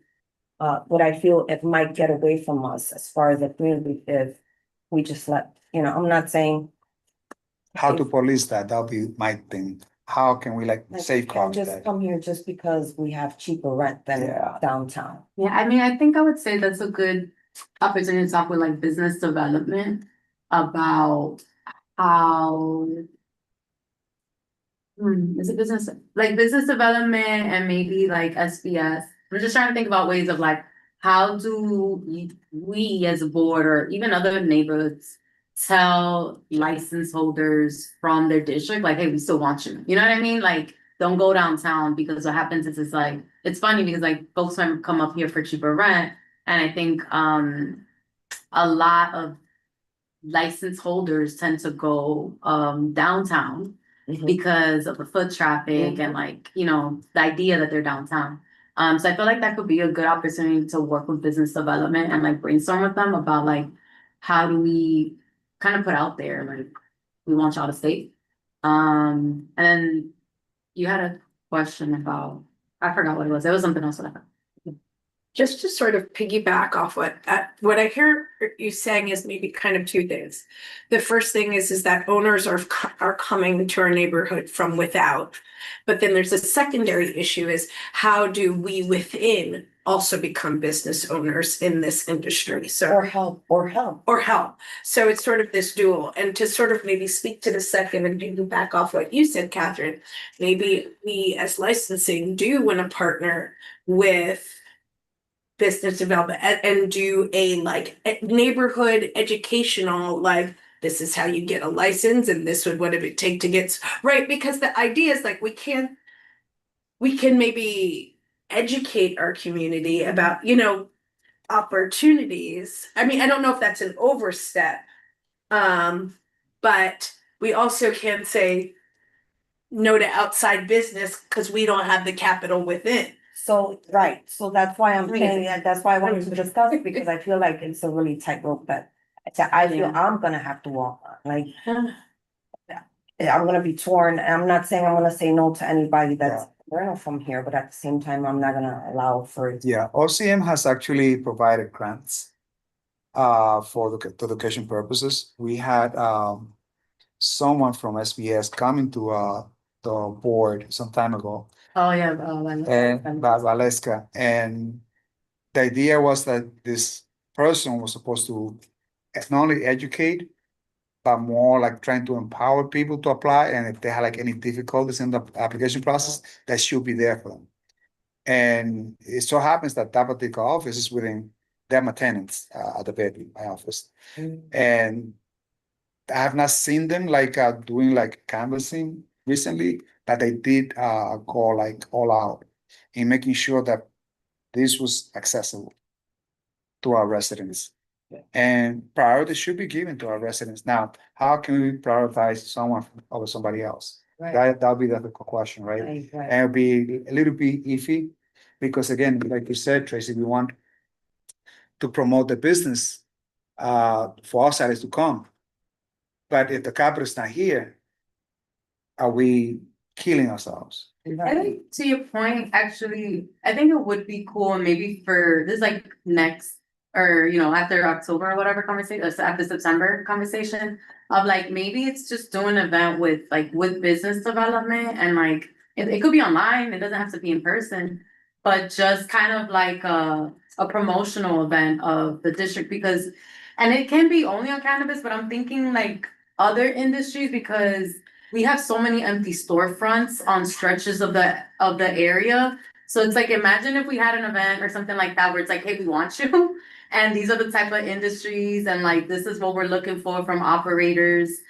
what I feel it might get away from us as far as the community if we just I'm not saying. How to police that? That'll be my thing. How can we like safeguard Just that? come here just because we have cheaper rent than Yeah. downtown. Yeah, I mean, I think I would say that's a good opportunity to talk with like business development about how. Is it business development and maybe like SBS? We're just trying to think about ways of like, how do we as a board or even other neighborhoods tell license holders from their district, like, hey, we still want you. You know what I mean? Like, don't go downtown because what happens is it's like, it's funny because like folks might come up here for cheaper rent. And I think a lot of license holders tend to go downtown because of the foot traffic and like, the idea that they're downtown. So I feel like that could be a good opportunity to work with business development and like brainstorm with them about like, how do we kind of put out there, like, we want y'all to stay. And then you had a question about, I forgot what it was. It was something else that I thought. Just to sort of piggyback off what I hear you saying is maybe kind of two things. The first thing is that owners are coming to our neighborhood from without. But then there's a secondary issue is how do we within also become business owners in this industry? So Or help. So it's sort of this dual, and to sort of maybe speak to the second and piggyback off what you said, Catherine, maybe we as licensing do want to partner with business development and do a like neighborhood educational, like this is how you get a license and this would what it would take to get right, because the idea is like we can maybe educate our community about opportunities. I mean, I don't know if that's an overstep, but we also can say no to outside business because we don't have the capital within. So that's why I'm saying that, that's why I wanted to discuss it, because I feel like it's a really tight rope that I feel I'm gonna have to walk on, like. I'm gonna be torn, and I'm not saying I'm gonna say no to anybody that's learning from here, but at the same time, I'm not gonna allow for it. Yeah, OCM has actually provided grants for the education purposes. We had someone from SBS coming to the board some time ago. Oh yeah, And Valeska, and the idea was that this person was supposed to not only educate, but more like trying to empower people to apply, and if they had like any difficulties in the application process, that should be there for them. And it so happens that that particular office is within them tenants at the bedroom, my office. And I have not seen them like doing like canvassing recently, but they did go like all out in making sure that this was accessible to our residents. And priority should be given to our residents. Now, how can we prioritize someone over somebody else? That'll be the question, right? And it'll be a little bit iffy, because again, like you said, Tracy, we want to promote the business for outsiders to come. But if the capital is not here, are we killing ourselves? I think to your point, actually, I think it would be cool, and maybe for this like next, or you know, after October or whatever conversation, or after September conversation, of like maybe it's just doing an event with business development, and like it could be online, it doesn't have to be in person, but just kind of like a promotional event of the district, because, and it can be only on cannabis, but I'm thinking like other industries, because we have so many empty storefronts on stretches of the area. So it's like, imagine if we had an event or something like that where it's like, hey, we want you. And these are the type of industries, and like this is what we're looking for from operators.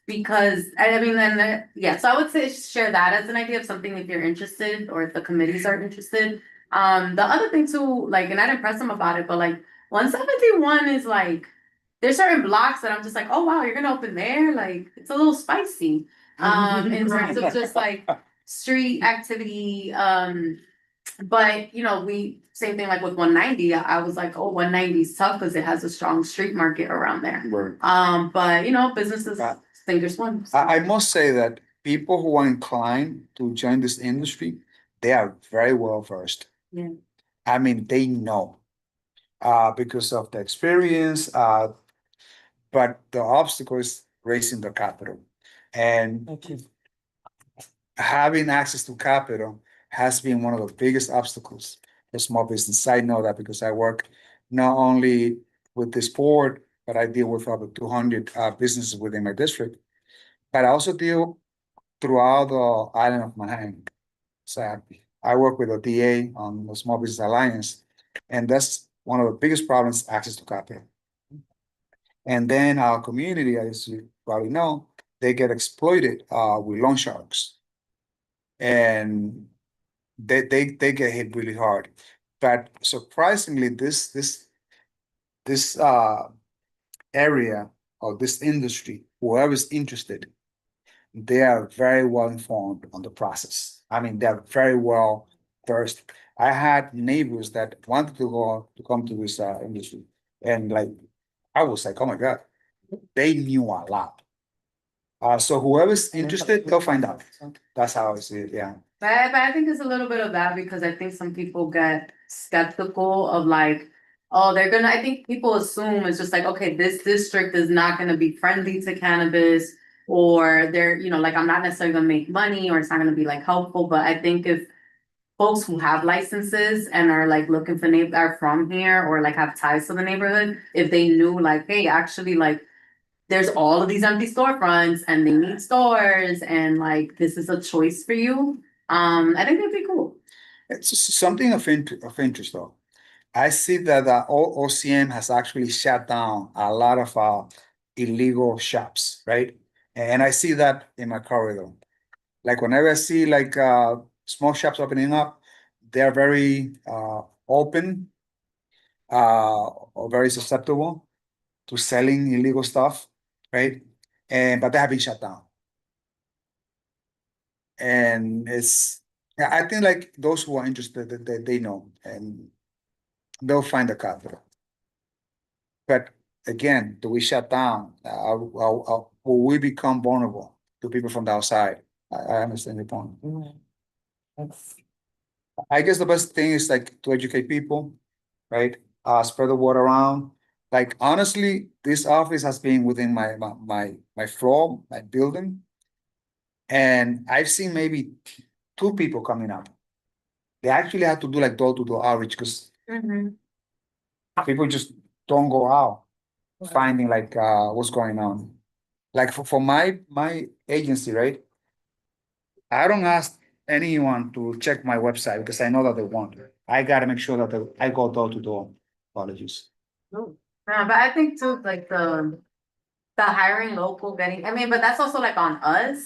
Because I mean, then yeah, so I would say share that as an idea of something if you're interested, or if the committees are interested. The other thing too, like, and I didn't press them about it, but like 171 is like, there's certain blocks that I'm just like, oh wow, you're gonna open there, like it's a little spicy. In terms of just like street activity. But you know, same thing like with 190. I was like, oh, 190 is tough because it has a strong street market around there. Right. But you know, businesses think there's one. I must say that people who are inclined to join this industry, they are very well versed. Yeah. I mean, they know because of the experience, but the obstacle is raising the capital. And having access to capital has been one of the biggest obstacles for small business. I know that because I work not only with this board, but I deal with over 200 businesses within my district. But I also deal throughout the island of Manhattan. So I work with the DA on the Small Business Alliance, and that's one of the biggest problems, access to capital. And then our community, as you probably know, they get exploited with loan sharks. And they get hit really hard. But surprisingly, this area or this industry, whoever's interested, they are very well informed on the process. I mean, they're very well versed. I had neighbors that wanted to come to this industry, and like I was like, oh my God, they knew a lot. So whoever's interested, they'll find out. That's how I see it. Yeah. But I think it's a little bit of that, because I think some people get skeptical of like, oh, I think people assume it's just like, okay, this district is not gonna be friendly to cannabis, or they're, you know, like I'm not necessarily gonna make money, or it's not gonna be like helpful. But I think if folks who have licenses and are like looking for are from here, or like have ties to the neighborhood, if they knew like, hey, actually like there's all of these empty storefronts and they need stores, and like this is a choice for you. I think that'd be cool. It's something of interest though. I see that OCM has actually shut down a lot of illegal shops, right? And I see that in my corridor. Like whenever I see like small shops opening up, they're very open or very susceptible to selling illegal stuff, right? But they have been shut down. And I think like those who are interested, they know, and they'll find the capital. But again, do we shut down? Will we become vulnerable to people from the outside? I understand your point. I guess the best thing is like to educate people, right? Spread the word around. Like honestly, this office has been within my floor, my building, and I've seen maybe 2 people coming up. They actually have to do like door-to-door outreach, because people just don't go out finding like what's going on. Like for my agency, right? I don't ask anyone to check my website because I know that they want. I gotta make sure that I go door to door. Apologies. No, but I think too, like the hiring local getting, I mean, but that's also like on us.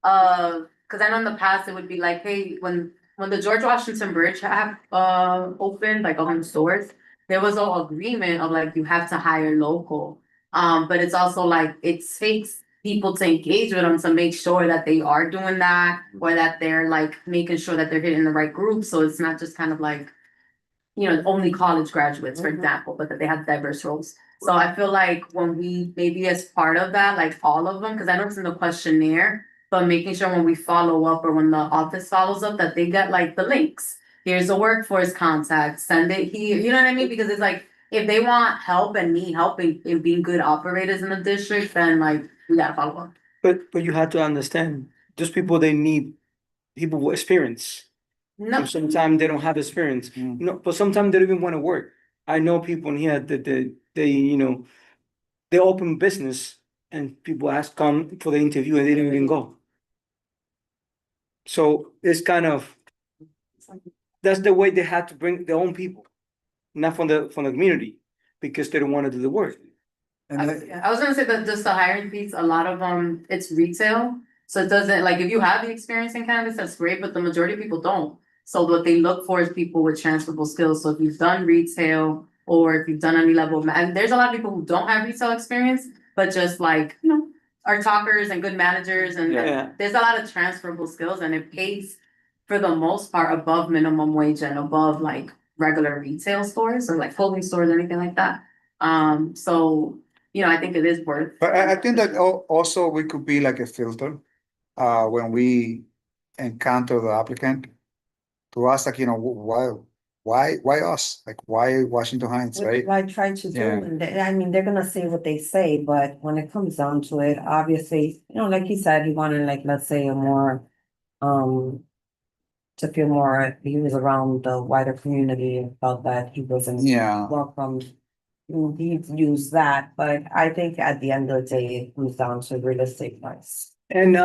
Cause I know in the past it would be like, hey, when the George Washington Bridge have opened, like 100 stores, there was no agreement of like you have to hire local. But it's also like it takes people to engage with them to make sure that they are doing that, or that they're like making sure that they're hitting the right group. So it's not just kind of like, you know, only college graduates, for example, but that they have diverse roles. So I feel like when we, maybe as part of that, like all of them, because I know it's in the questionnaire, but making sure when we follow up or when the office follows up, that they get like the links. Here's a workforce contact, send it here, you know what I mean? Because it's like, if they want help and need help in being good operators in the district, then like, we gotta follow up. But you have to understand, those people, they need people with experience. No. Sometimes they don't have experience, no, but sometimes they don't even want to work. I know people in here that they, you know, they open business and people ask come for the interview and they didn't even go. So it's kind of, that's the way they had to bring their own people, not from the community, because they don't want to do the work. I was gonna say that just the hiring piece, a lot of it's retail. So it doesn't, like, if you have the experience in cannabis, that's great, but the majority of people don't. So what they look for is people with transferable skills. So if you've done retail or if you've done any level of, and there's a lot of people who don't have retail experience, but just like, you know, are talkers and good managers and Yeah. there's a lot of transferable skills and it pays for the most part above minimum wage and above like regular retail stores or like clothing stores or anything like that. So, you know, I think it is worth. But I think that also we could be like a filter, when we encounter the applicant to ask like, you know, why us? Like, why Washington Heights, right? What I try to do, Yeah. and I mean, they're gonna say what they say, but when it comes down to it, obviously, you know, like he said, he wanted like, let's say a more, to feel more, he was around the wider community and felt that he wasn't Yeah. welcomed. He used that, but I think at the end of the day, it comes down to real estate price. And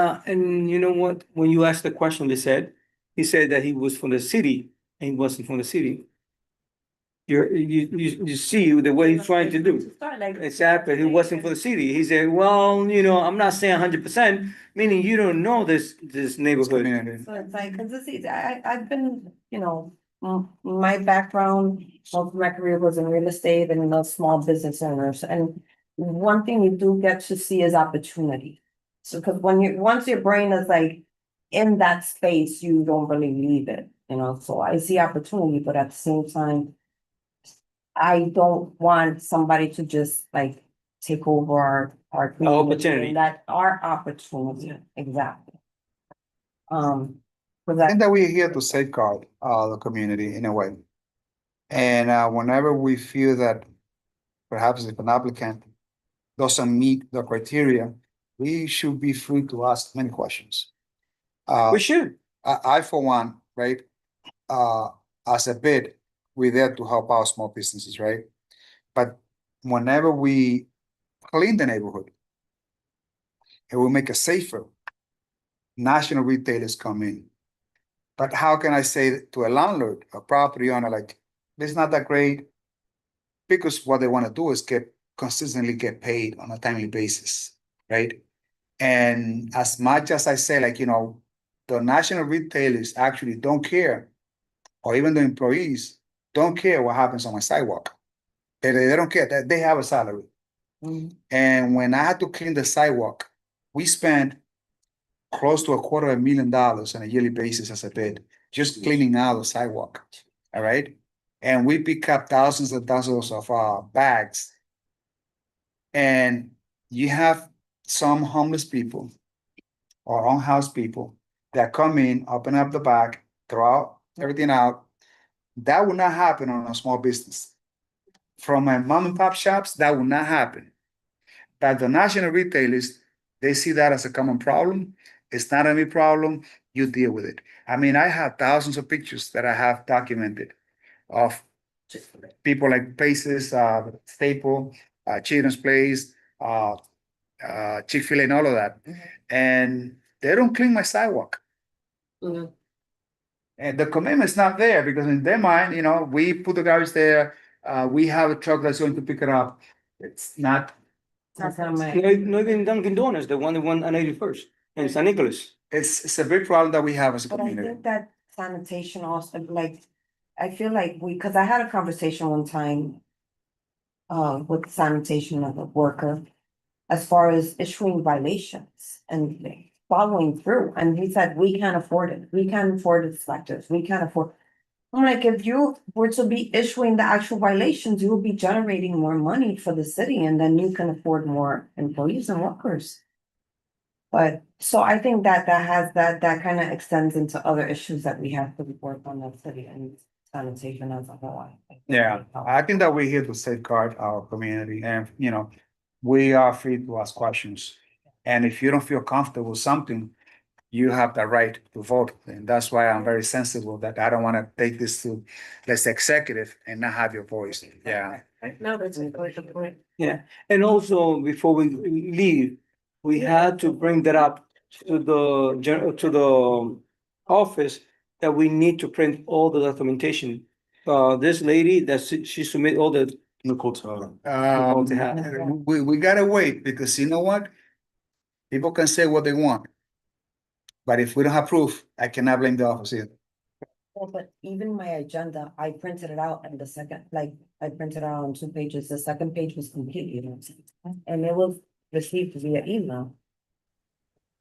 you know what, when you asked the question, he said that he was from the city and he wasn't from the city. You see the way he's trying to do. Exactly, he wasn't for the city. He said, well, you know, I'm not saying 100%, meaning you don't know this neighborhood. So it's like, cause I've been, you know, my background, most of my career was in real estate and in those small business owners. And one thing you do get to see is opportunity. So, cause once your brain is like in that space, you don't really leave it, you know, so I see opportunity, but at the same time, I don't want somebody to just like take over our community opportunity. and that our opportunity, exactly. I think that we're here to safeguard the community in a way. And whenever we feel that perhaps if an applicant doesn't meet the criteria, we should be free to ask many questions. We should. I for one, right, as a bid, we're there to help out small businesses, right? But whenever we clean the neighborhood, it will make it safer. National retailers come in. But how can I say to a landlord, a property owner, like, this is not that great? Because what they want to do is consistently get paid on a timely basis, right? And as much as I say, like, you know, the national retailers actually don't care, or even the employees don't care what happens on my sidewalk. They don't care that they have a salary. And when I had to clean the sidewalk, we spent close to $250,000 on a yearly basis as a bid, just cleaning out the sidewalk. All right. And we pick up thousands and thousands of bags. And you have some homeless people or unhoused people that come in, open up the bag, throw everything out. That would not happen on a small business. From my mom and pop shops, that would not happen. But the national retailers, they see that as a common problem. It's not a big problem. You deal with it. I mean, I have thousands of pictures that I have documented of people like Paces, Staple, Children's Place, Chick-fil-A and all of that. And they don't clean my sidewalk. And the commitment's not there because in their mind, you know, we put the garbage there, we have a truck that's going to pick it up. It's not. Not even Dunkin' Donuts, the one on 81st in San Nicolas. It's a big problem that we have as a But I community. think that sanitation also, like, I feel like because I had a conversation one time with sanitation of a worker as far as issuing violations and following through. And he said, we can't afford it. We can't afford it, selectors. We can't afford. I'm like, if you were to be issuing the actual violations, you will be generating more money for the city and then you can afford more employees and workers. But so I think that that kind of extends into other issues that we have to work on the city and sanitation as a whole. Yeah, I think that we're here to safeguard our community and, you know, we are free to ask questions. And if you don't feel comfortable with something, you have the right to vote. And that's why I'm very sensible that I don't want to take this to, let's say, executive and not have your voice. Yeah. No, that's a good point. Yeah, and also before we leave, we had to bring that up to the office that we need to print all the documentation. This lady that she submit all the. We gotta wait because you know what? People can say what they want. But if we don't have proof, I cannot blame the office either. Well, but even my agenda, I printed it out and the second, like, I printed out on 2 pages. The second page was completely missing. And it was received via email.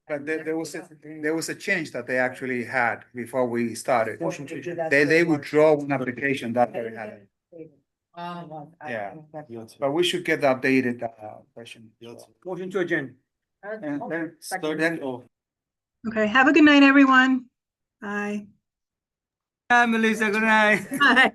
But there was a change that they actually had before we started. They withdraw one application that they had. Yeah, but we should get the updated version. Motion to adjourn. And then start that off. Okay, have a good night, everyone. Bye. Hi, Melissa, good night. Bye.